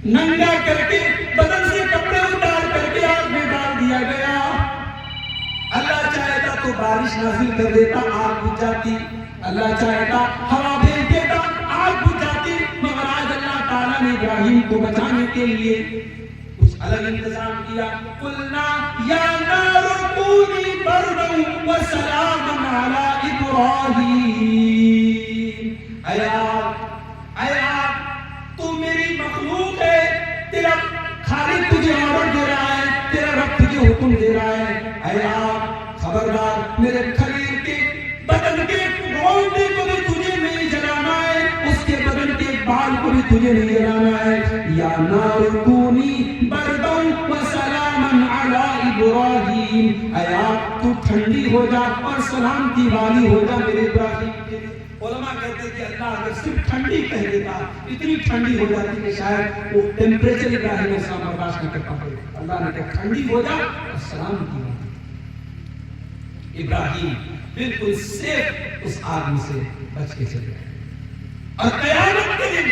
ننگا کر کے بدن سے کپڑے اتار کر کے آگ میں ڈال دیا گیا۔ اللہ چاہتا تو بارش نازل کر دیتا، آگ بجھ جاتی، اللہ چاہتا ہوا بھیج دیتا، آگ بجھ جاتی، مگر آج اللہ تعالیٰ نے ابراہیم کو بچانے کے لیے کچھ الگ انتظام کیا۔ قلنا یا نار کونی بردا وسلاما علی ابراہیم۔ اے آگ تو میری مخلوق ہے، تیرا خالق تجھے آرڈر دے رہا ہے، تیرا رب تجھے حکم حکم دے رہا ہے اے آپ خبردار میرے خلیل کے بدن کے روندے کو بھی تجھے نہیں جلانا ہے، اس کے بدن کے بال کو بھی تجھے نہیں جلانا ہے۔ یا نار کونی بردن و سلاما علی ابراہیم، اے آپ تو ٹھنڈی ہو جا اور سلامتی والی ہو جا میرے ابراہیم کے لیے۔ علماء کہتے ہیں کہ اللہ اگر صرف ٹھنڈی کہہ دیتا اتنی ٹھنڈی ہو جاتی کہ شاید وہ ٹیمپریچر ابراہیم علیہ السلام برداشت نہ کر پاتے، اللہ نے کہا ٹھنڈی ہو جا اور سلامتی ہو جا۔ ابراہیم بالکل سیف اس آگ میں سے بچ کے چلے گئے، اور قیامت کے دن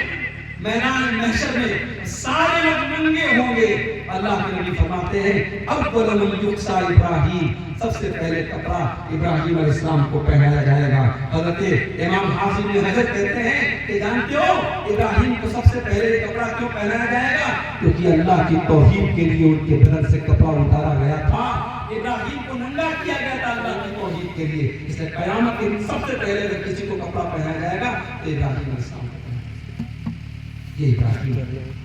میدان محشر میں سارے لوگ ننگے ہوں گے۔ اللہ کے نبی فرماتے ہیں اول من یقصا ابراہیم، سب سے پہلے کپڑا ابراہیم علیہ السلام کو پہنایا جائے گا۔ حضرت امام حافظ بن حجر کہتے ہیں کہ جانتے ہو ابراہیم کو سب سے پہلے کپڑا کیوں پہنایا جائے گا؟ کیونکہ اللہ کی توحید کے لیے ان کے بدن سے کپڑا اتارا گیا تھا، ابراہیم کو ننگا کیا گیا تھا اللہ کی توحید کے لیے، اس لیے قیامت کے دن سب سے پہلے اگر کسی کو کپڑا پہنایا جائے گا تو ابراہیم علیہ السلام کو پہنایا۔ یہ ابراہیم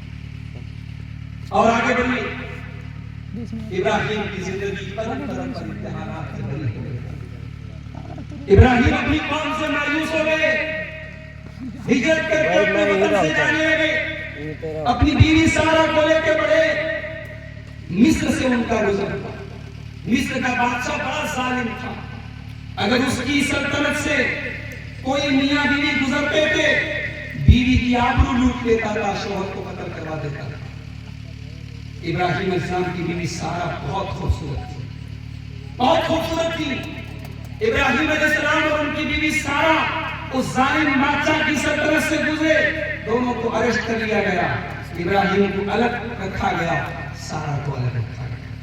اور آگے بڑھیے، ابراہیم کی زندگی قدم قدم پر امتحانات سے بھری ہو گئی۔ ابراہیم اپنی قوم سے مایوس ہو گئے، ہجرت کر کے اپنے وطن سے جانے لگے، اپنی بیوی سارہ کو لے کے بڑھے۔ مصر سے ان کا گزر ہوا، مصر کا بادشاہ بڑا ظالم تھا، اگر اس کی سلطنت سے کوئی میاں بیوی گزرتے تھے بیوی کی آبرو لوٹ لیتا تھا، شوہر کو قتل کروا دیتا تھا۔ ابراہیم علیہ السلام کی بیوی سارہ بہت خوبصورت تھی، بہت خوبصورت تھی۔ ابراہیم علیہ السلام اور ان کی بیوی سارہ اس ظالم بادشاہ کی سلطنت سے گزرے، دونوں کو اریسٹ کر لیا گیا، ابراہیم کو الگ رکھا گیا، سارہ کو الگ رکھا گیا۔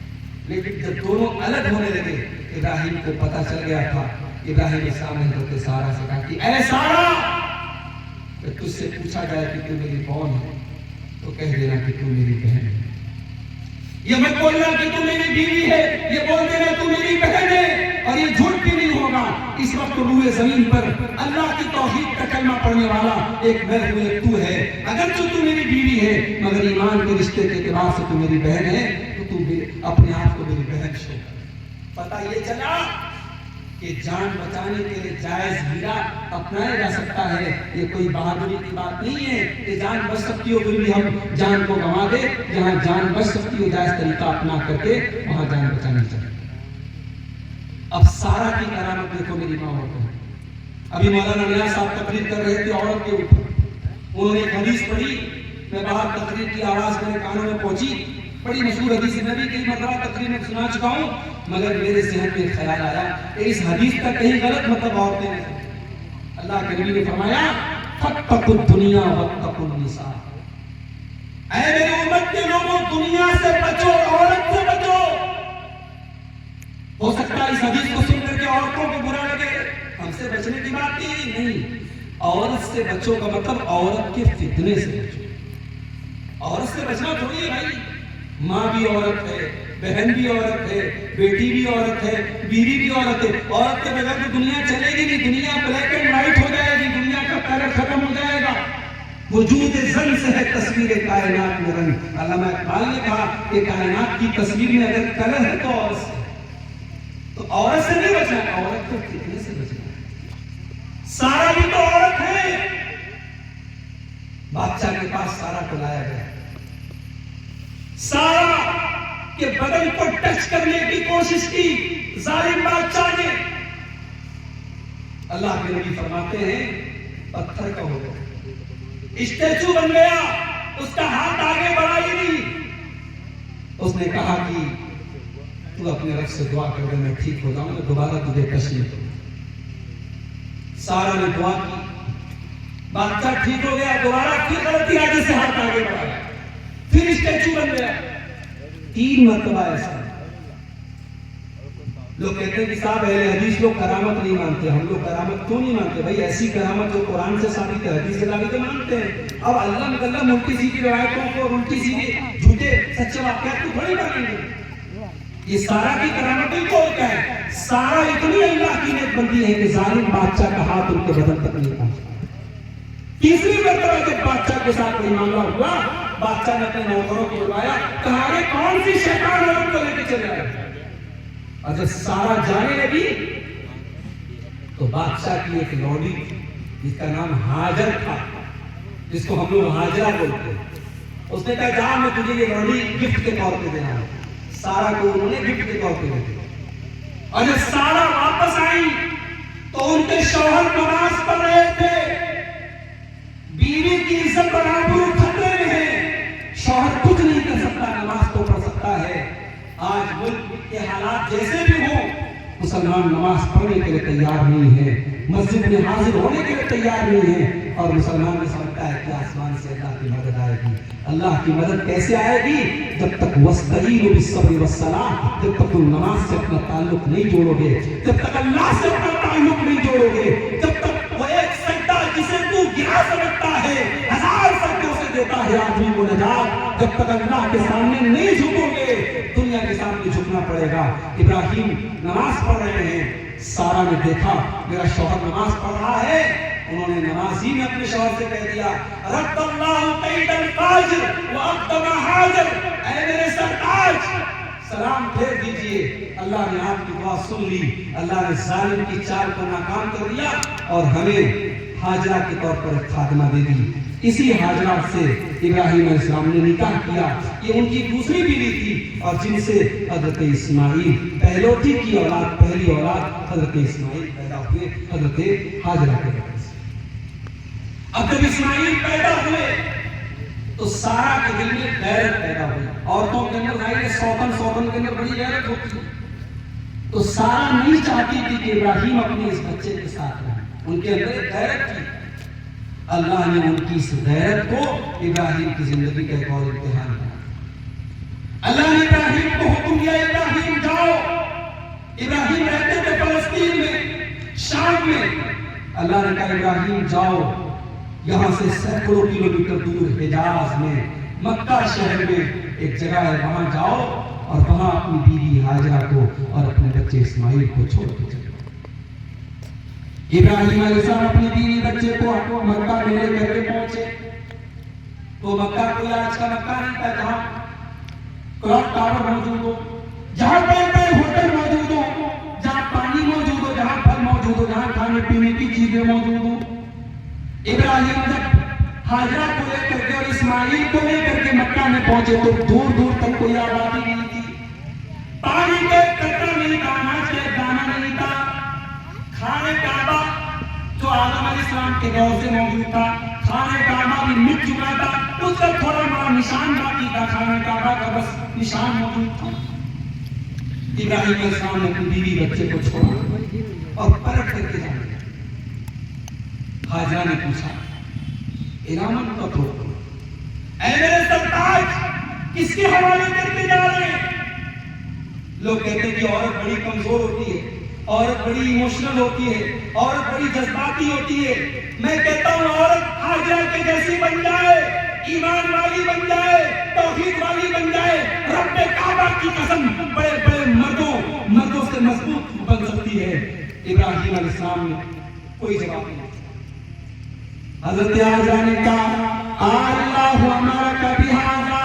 لیکن جب دونوں الگ ہونے لگے ابراہیم کو پتا چل گیا تھا، ابراہیم علیہ السلام نے حضرت سارہ سے کہا کہ اے سارہ، تجھ سے پوچھا جائے کہ تو میری کون ہے تو کہہ دینا کہ تو میری بہن ہے، یہ مت بولنا کہ تو میری بیوی ہے، یہ بول دینا تو میری بہن ہے، اور یہ جھوٹ بھی نہیں ہوگا۔ اس وقت روئے زمین پر اللہ کی توحید کا کلمہ پڑھنے والا ایک میں ہوں، ایک تو ہے، اگرچہ تو میری بیوی ہے مگر ایمان کے رشتے کے اعتبار سے تو میری بہن ہے، تو تو اپنے آپ کو میری بہن شو۔ پتہ یہ چلا کہ جان بچانے کے لیے جائز ہیرا اپنایا جا سکتا ہے، یہ کوئی بہادری کی بات نہیں ہے کہ جان بچ سکتی ہو پھر بھی ہم جان کو گنوا دے، جہاں جان بچ سکتی ہو جائز طریقہ اپنا کر کے وہاں جان بچانی چاہیے۔ اب سارہ کی کرامت دیکھو میری ماں ہوتے ہیں، ابھی مولانا نیاز صاحب تقریر کر رہے تھے عورت کے اوپر، انہوں نے ایک حدیث پڑھی، میں باہر تقریر کی آواز میرے کانوں میں پہنچی، بڑی مشہور حدیث نبی کی مرتبہ تقریر میں سنا چکا ہوں، مگر میرے ذہن میں خیال آیا کہ اس حدیث کا کہیں غلط مطلب عورتیں ہیں۔ اللہ کے نبی نے فرمایا فاتقوا الدنیا واتقوا النساء، اے میری امت کے لوگوں دنیا سے بچو، عورت سے بچو۔ ہو سکتا ہے اس حدیث کو سن کر کے عورتوں کو برا لگے، ہم سے بچنے کی بات نہیں، عورت سے بچو کا مطلب عورت کے فتنے سے بچو۔ عورت سے بچنا تھوڑی ہے بھائی، ماں بھی عورت ہے، بہن بھی عورت ہے، بیٹی بھی عورت ہے، بیوی بھی عورت ہے۔ عورت کے بغیر تو دنیا چلے گی نہیں، دنیا بلیک اینڈ وائٹ ہو جائے گی، دنیا کا کلر ختم ہو جائے گا۔ وجود زن سے ہے تصویر کائنات میں رنگ، علامہ اقبال نے کہا کہ کائنات کی تصویر میں اگر کلر ہے تو عورت سے، تو عورت سے نہیں بچنا، عورت کو فتنے سے بچنا ہے۔ سارہ بھی تو عورت ہے، بادشاہ کے پاس سارہ کو لایا گیا، سارہ کے بدن کو ٹچ کرنے کی کوشش کی ظالم بادشاہ نے۔ اللہ کے نبی فرماتے ہیں پتھر کا ہو گیا، اسٹیچو بن گیا، اس کا ہاتھ آگے بڑھا ہی نہیں۔ اس نے کہا کہ تو اپنے رب سے دعا کر دے میں ٹھیک ہو جاؤں، میں دوبارہ تجھے ٹچ نہیں کروں۔ سارہ نے دعا کی، بادشاہ ٹھیک ہو گیا، دوبارہ پھر غلطی آگے سے ہاتھ آگے بڑھایا، پھر اسٹیچو بن گیا، 3 مرتبہ ایسا۔ لوگ کہتے ہیں کہ صاحب اہل حدیث لوگ کرامت نہیں مانتے، ہم لوگ کرامت کیوں نہیں مانتے؟ بھائی ایسی کرامت جو قرآن سے ثابت ہے، حدیث سے ثابت ہے، مانتے ہیں۔ اب اللہ مطلب الٹی سیدھی روایتوں کو اور الٹی سیدھی جھوٹے سچے واقعات کو تھوڑی مانیں گے۔ یہ سارہ کی کرامت ہی تو کیا ہے، سارہ اتنی اللہ کی نیک بندی ہے کہ ظالم بادشاہ کا ہاتھ ان کے بدن تک نہیں پہنچا۔ تیسری مرتبہ جب بادشاہ کے ساتھ کوئی معاملہ ہوا، بادشاہ نے اپنے نوکروں کو بلایا، کہا کہ کون سی شیطان عورت کو لے کے چلے آئے؟ اور جب سارا جانے لگی تو بادشاہ کی ایک لوڈی تھی جس کا نام ہاجر تھا، جس کو ہم لوگ ہاجرہ بولتے ہیں. اس نے کہا جا میں تجھے یہ لوڈی گفٹ کے طور پہ دینا ہے. سارا کو انہوں نے گفٹ کے طور پہ دے دیا. اور جب سارا واپس آئی تو ان کے شوہر نماز پڑھ رہے تھے. بیوی کی عزت پر آبرو خطرے میں ہے. شوہر کچھ نہیں کر سکتا، نماز تو پڑھ سکتا ہے. آج ملک کے حالات جیسے بھی ہوں، مسلمان نماز پڑھنے کے لیے تیار نہیں ہے، مسجد میں حاضر ہونے کے لیے تیار نہیں ہے. اور مسلمان نے سمجھتا ہے کہ آسمان سے اللہ کی مدد آئے گی. اللہ کی مدد کیسے آئے گی؟ جب تک وَاسْتَعِينُوا بِالصَّبْرِ وَالصَّلَاةِ، جب تک تم نماز سے اپنا تعلق نہیں جوڑو گے، جب تک اللہ سے اپنا تعلق نہیں جوڑو گے، جب تک وہ ایک سجدہ جسے تو گرا سمجھتا ہے 1000 سجدوں سے دیتا ہے آدمی کو نجات، جب تک اللہ کے سامنے نہیں جھکو گے دنیا کے سامنے جھکنا پڑے گا. ابراہیم نماز پڑھ رہے ہیں. سارا نے دیکھا میرا شوہر نماز پڑھ رہا ہے. انہوں نے نماز ہی میں اپنے شوہر سے کہہ دیا رد اللہ قید الفاجر واقدم حاجر، اے میرے سرتاج سلام پھیر دیجئے. اللہ نے آپ کی دعا سن لی. اللہ نے ظالم کی چال کو ناکام کر دیا اور ہمیں ہاجرہ کے طور پر ایک خادمہ دے دی. اسی ہاجرہ سے ابراہیم علیہ السلام نے نکاح کیا. یہ ان کی دوسری بیوی تھی اور جن سے حضرت اسماعیل پہلوٹی کی اولاد، پہلی اولاد حضرت اسماعیل پیدا ہوئے حضرت ہاجرہ کے طرف سے. اب جب اسماعیل پیدا ہوئے تو سارا کے دل میں غیرت پیدا ہوئی. عورتوں کے اندر ظاہر سوتن کے اندر بڑی غیرت ہوتی ہے. تو سارا نہیں چاہتی تھی کہ ابراہیم اپنے اس بچے کے ساتھ رہے. ان کے اندر ایک غیرت تھی. اللہ نے ان کی اس غیرت کو ابراہیم کی زندگی کا ایک اور امتحان بنا. اللہ نے ابراہیم کو حکم دیا ابراہیم جاؤ. ابراہیم رہتے تھے فلسطین میں، شام میں. اللہ نے کہا ابراہیم جاؤ، یہاں سے سینکڑوں کلومیٹر دور حجاز میں مکہ شہر میں ایک جگہ ہے، وہاں جاؤ اور وہاں اپنی بیوی ہاجرہ کو اور اپنے بچے اسماعیل کو چھوڑ کے چلو. ابراہیم علیہ السلام اپنی بیوی بچے کو مکہ میں لے کر کے پہنچے. تو مکہ کوئی آج کا مکہ نہیں تھا جہاں کلاک ٹاور موجود ہو، جہاں بڑے بڑے ہوٹل موجود ہو، جہاں پانی موجود ہو، جہاں پھل موجود ہو، جہاں کھانے پینے کی چیزیں موجود ہو. ابراہیم جب ہاجرہ کو لے کر کے اور اسماعیل کو لے کر کے مکہ میں پہنچے تو دور دور تک کوئی آبادی نہیں تھی. پانی کا قطرہ نہیں تھا، اناج کا ایک دانہ نہیں تھا. خانہ کعبہ جو آدم علیہ السلام کے دور سے موجود تھا، خانہ کعبہ بھی مٹ چکا تھا. اس کا تھوڑا بڑا نشان باقی تھا، خانہ کعبہ کا بس نشان موجود تھا. ابراہیم علیہ السلام نے اپنی بیوی بچے کو چھوڑا اور پلٹ کر کے جانے لگا. ہاجرہ نے پوچھا ارامن کا تو اے میرے سرتاج کس کے حوالے کر کے جا رہے ہیں؟ لوگ کہتے ہیں کہ عورت بڑی کمزور ہوتی ہے، عورت بڑی ایموشنل ہوتی ہے، عورت بڑی جذباتی ہوتی ہے. میں کہتا ہوں عورت ہاجرہ کے جیسی بن جائے، ایمان والی بن جائے، توحید والی بن جائے، رب کعبہ کی قسم بڑے بڑے مردوں سے مضبوط بن سکتی ہے. ابراہیم علیہ السلام نے کوئی جواب نہیں. حضرت ہاجرہ نے کہا اللہ ہمارا کبھی ہاجرہ،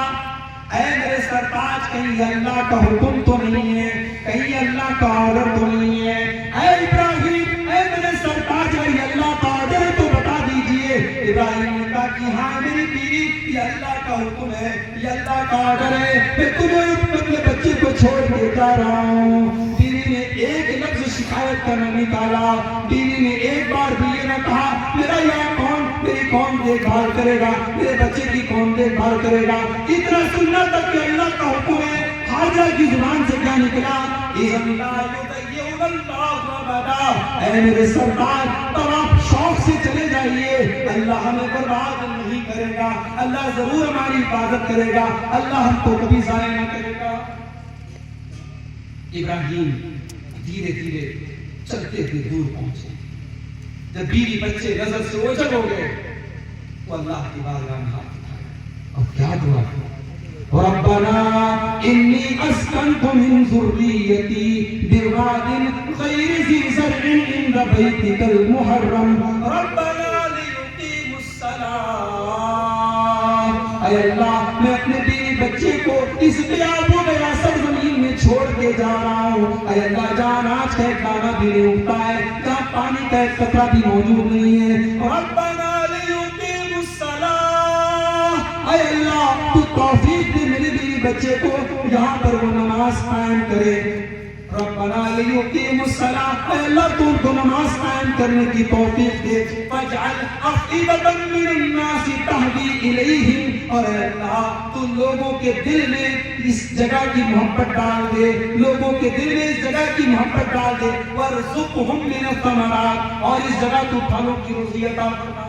اے میرے سرتاج کہیں اللہ کا حکم تو نہیں ہے، کہیں اللہ کا آرڈر تو نہیں ہے. اے ابراہیم اے میرے سرتاج اگر اللہ کا آرڈر ہے تو بتا دیجئے. ابراہیم نے کہا کہ ہاں میری بیوی یہ اللہ کا حکم ہے، یہ اللہ کا آرڈر ہے، میں تمہیں اپنے بچے کو چھوڑ کے جا رہا ہوں. بیوی نے ایک لفظ شکایت کا نہ نکالا. بیوی نے ایک بار بھی یہ نہ کہا میرا یہاں میری کون دیکھ بھال کرے گا، میرے بچے کی کون دیکھ بھال کرے گا. اتنا سننا تک کہ اللہ کا حکم ہے. ہاجرہ کی زبان سے کیا نکلا؟ اے میرے سرتاج تب آپ شوق سے چلے جائیے، اللہ ہمیں برباد نہیں کرے گا، اللہ ضرور ہماری حفاظت کرے گا، اللہ ہم کو کبھی ضائع نہ کرے گا. ابراہیم دھیرے دھیرے چلتے ہوئے دور پہنچے. جب بیوی بچے نظر سے اوجھل ہو گئے تو اللہ کی بارگاہ میں ہاتھ اٹھایا اور کیا دعا کی؟ ربنا انی اسکنت من ذریتی بواد غیر ذی زرع عند بیتک المحرم ربنا لیقیموا الصلاۃ. اے اللہ میں اپنے بیوی بچے کو اس بیابو سرزمین میں چھوڑ کے جا رہا ہوں. ہوں، اے اللہ جان آج کا ایک دانہ بھی نہیں اگتا ہے، جہاں پانی کا ایک قطرہ بھی موجود نہیں ہے، ربنا لیقیموا الصلاۃ، اے اللہ تو توفیق دے میرے بیوی بچے کو یہاں پر وہ نماز قائم کرے، ربنا لیقیموا الصلاۃ، اے اللہ تو ان کو نماز قائم کرنے کی توفیق دے، فاجعل افئدۃ من الناس تہوی الیہم، اور اے اللہ تو لوگوں کے دل میں اس جگہ کی محبت ڈال دے، لوگوں کے دل میں اس جگہ کی محبت ڈال دے، وارزقہم من الثمرات، اور اس جگہ تو پھلوں کی روزی عطا فرما۔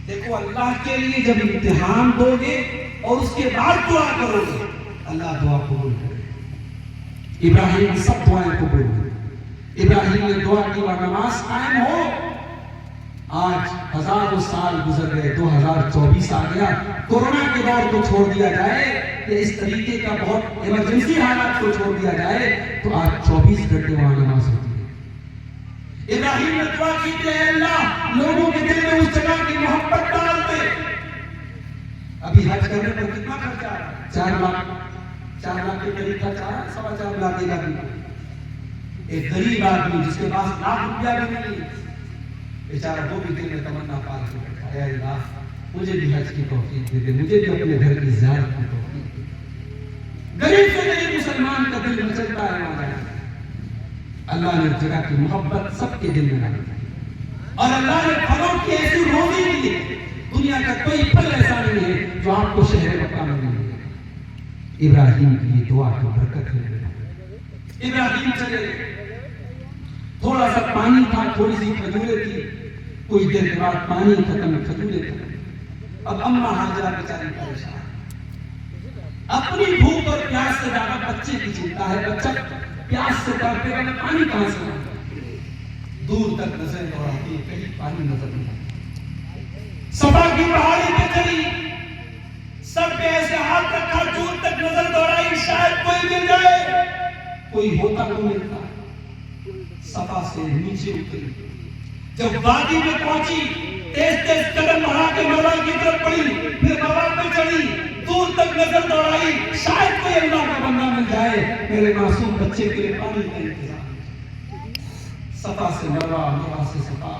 دیکھو اللہ کے لیے جب امتحان دو گے اور اس کے بعد دعا کرو گے، اللہ دعا قبول کرے۔ ابراہیم کی سب دعائیں قبول ہوئی، ابراہیم نے دعا کی اور نماز قائم ہو۔ آج ہزاروں سال گزر گئے، 2024 آ گیا، کورونا کے دور کو چھوڑ دیا جائے یا اس طریقے کا بہت ایمرجنسی حالات کو چھوڑ دیا جائے تو آج 24 گھنٹے وہاں نماز ہوتی ہے۔ ابراہیم نے دعا کی کہ اے اللہ لوگوں کے دل میں اس جگہ کی محبت ڈال دے۔ ابھی حج کرنے پر کتنا خرچہ آ رہا ہے؟ 4 لاکھ کے قریب خرچ آ رہا ہے، 4.25 لاکھ کا بھی۔ ایک غریب آدمی جس کے پاس لاکھ روپیہ بھی نہیں، بیچارہ وہ بھی دل میں تمنا پال کے بیٹھا، اے اللہ مجھے بھی حج کی توفیق دے دے، مجھے بھی اپنے گھر کی زیارت کی توفیق دے دے۔ غریب سے غریب مسلمان کا دل مچلتا ہے وہاں جانے، اللہ نے جگہ کی محبت سب کے دل میں ڈالی، اور اللہ نے پھلوں کی ایسی روزی دی ہے، دنیا کا کوئی پھل ایسا نہیں ہے جو آپ کو شہر مکہ میں نہیں ہے۔ ابراہیم کی یہ دعا کی برکت ہے۔ ابراہیم چلے گئے، تھوڑا سا پانی تھا، تھوڑی سی کھجوریں تھی، کچھ دیر کے بعد پانی ختم، کھجوریں ختم۔ اب اماں ہاجرہ بیچاری پریشان، اپنی بھوک اور پیاس سے زیادہ بچے کی چنتا ہے، بچہ پیاس سے تڑپے گا، پانی کہاں سے لاؤں؟ دور تک نظر دوڑاتی ہے، کہیں پانی نظر نہیں آتا۔ صفا کی پہاڑی پہ چلی، سب پہ ایسے ہاتھ رکھا، دور تک نظر دوڑائی، شاید کوئی مل جائے، کوئی ہوتا تو ملتا۔ صفا سے نیچے اتری، جب وادی میں پہنچی تیز تیز قدم بڑھا کے مروا کی طرف پڑی، پھر مروا پہ چڑھی، دور تک نظر دوڑائی، شاید کوئی اللہ کا بندہ مل جائے، میرے معصوم بچے کے لیے پانی کا انتظام۔ صفا سے مروا، مروا سے صفا،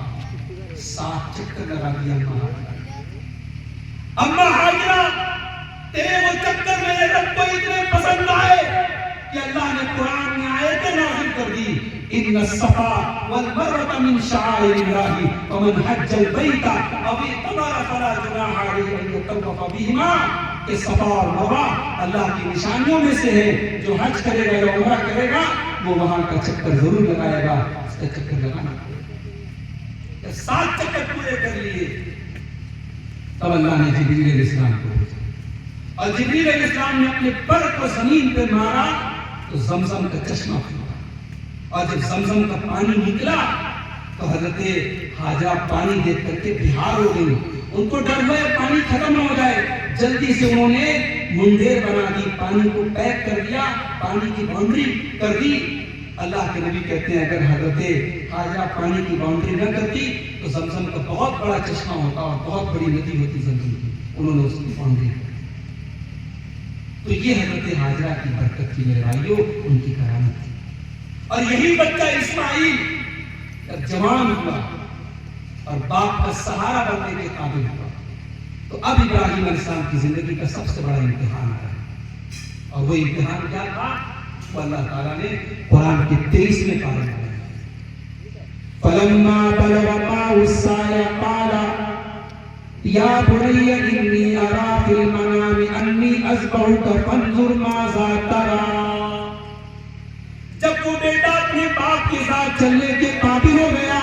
7 چکر لگا دیا اماں ہاجرہ۔ تیرے وہ چکر میرے رب کو اتنے پسند آئے کہ اللہ نے قرآن میں آیتیں نازل کر دی، ان الصفا والمروة من شعائر اللہ فمن حج البیت او اعتمر فلا جناح علیہ ان یطوف بہما، کہ صفا اور مروہ اللہ کی نشانیوں میں سے ہے، جو حج کرے گا یا عمرہ کرے گا وہ وہاں کا چکر ضرور لگائے گا، اس کا چکر لگانا پڑے گا۔ 7 چکر پورے کر لیے، تب اللہ نے جبریل علیہ السلام کو بھیجا، اور جبریل علیہ السلام نے اپنے پر کو زمین پہ مارا تو زمزم کا چشمہ کھلا، اور جب زمزم کا پانی نکلا تو حضرت حاجرہ پانی دیکھ کر کے بہار ہو گئی، ان کو ڈر ہوا پانی ختم ہو جائے، جلدی سے انہوں نے منڈیر بنا دی، پانی کو پیک کر دیا، پانی کی باؤنڈری کر دی۔ اللہ کے نبی کہتے ہیں اگر حضرت حاجرہ پانی کی باؤنڈری نہ کرتی تو زمزم کا بہت بڑا چشمہ ہوتا اور بہت بڑی ندی ہوتی زمزم کی، انہوں نے اس کی باؤنڈری کر دی۔ تو یہ حضرت حاجرہ کی برکت تھی میرے بھائیوں، ان کی کرامت تھی۔ اور یہی بچہ اسماعیل جب جوان ہوا اور باپ کا سہارا بننے کے قابل ہوا تو اب ابراہیم علیہ السلام کی زندگی کا سب سے بڑا امتحان آیا، اور وہ امتحان کیا تھا؟ وہ اللہ تعالیٰ نے قرآن کے 23ویں پارے میں فَلَمَّا بَلَغَ مَعَهُ السَّعْيَ قَالَ يَا بُنَيَّ إِنِّي أَرَىٰ فِي الْمَنَامِ أَنِّي أَذْبَحُكَ فَانظُرْ مَاذَا تَرَىٰ۔ جب وہ بیٹا اپنے باپ کے ساتھ چلنے کے قابل ہو گیا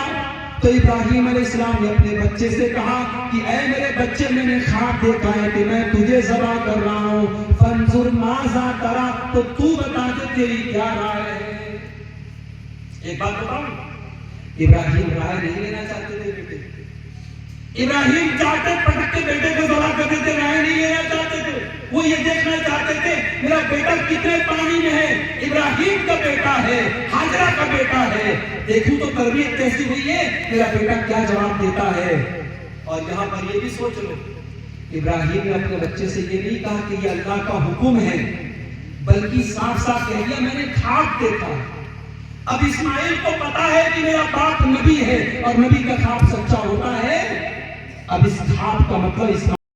تو ابراہیم علیہ السلام نے اپنے بچے سے کہا کہ اے میرے بچے، میں نے خواب دیکھا ہے کہ میں تجھے ذبح کر رہا ہوں، فانظر ماذا ترى، تو تو بتا کہ تیری کیا رائے ہے۔ ایک بات بتاؤں، ابراہیم رائے نہیں لینا چاہتے تھے بیٹے، ابراہیم چاہتے پٹک کے بیٹے کو ذبح کر دیتے، رائے نہیں لینا چاہتے تھے، وہ یہ دیکھنا چاہتے تھے میرا بیٹا کتنے پانی میں ہے، ابراہیم کا بیٹا ہے، حاجرہ کا بیٹا ہے، دیکھوں تو تربیت کیسی ہوئی ہے، میرا بیٹا کیا جواب دیتا ہے۔ اور یہاں پر یہ بھی سوچ لو، ابراہیم نے اپنے بچے سے یہ نہیں کہا کہ یہ اللہ کا حکم ہے، بلکہ صاف صاف کہہ دیا میں نے خواب دیکھا. اب اسماعیل کو پتا ہے کہ میرا باپ نبی ہے اور نبی کا خواب سچا ہوتا ہے. اب اس خواب کا مطلب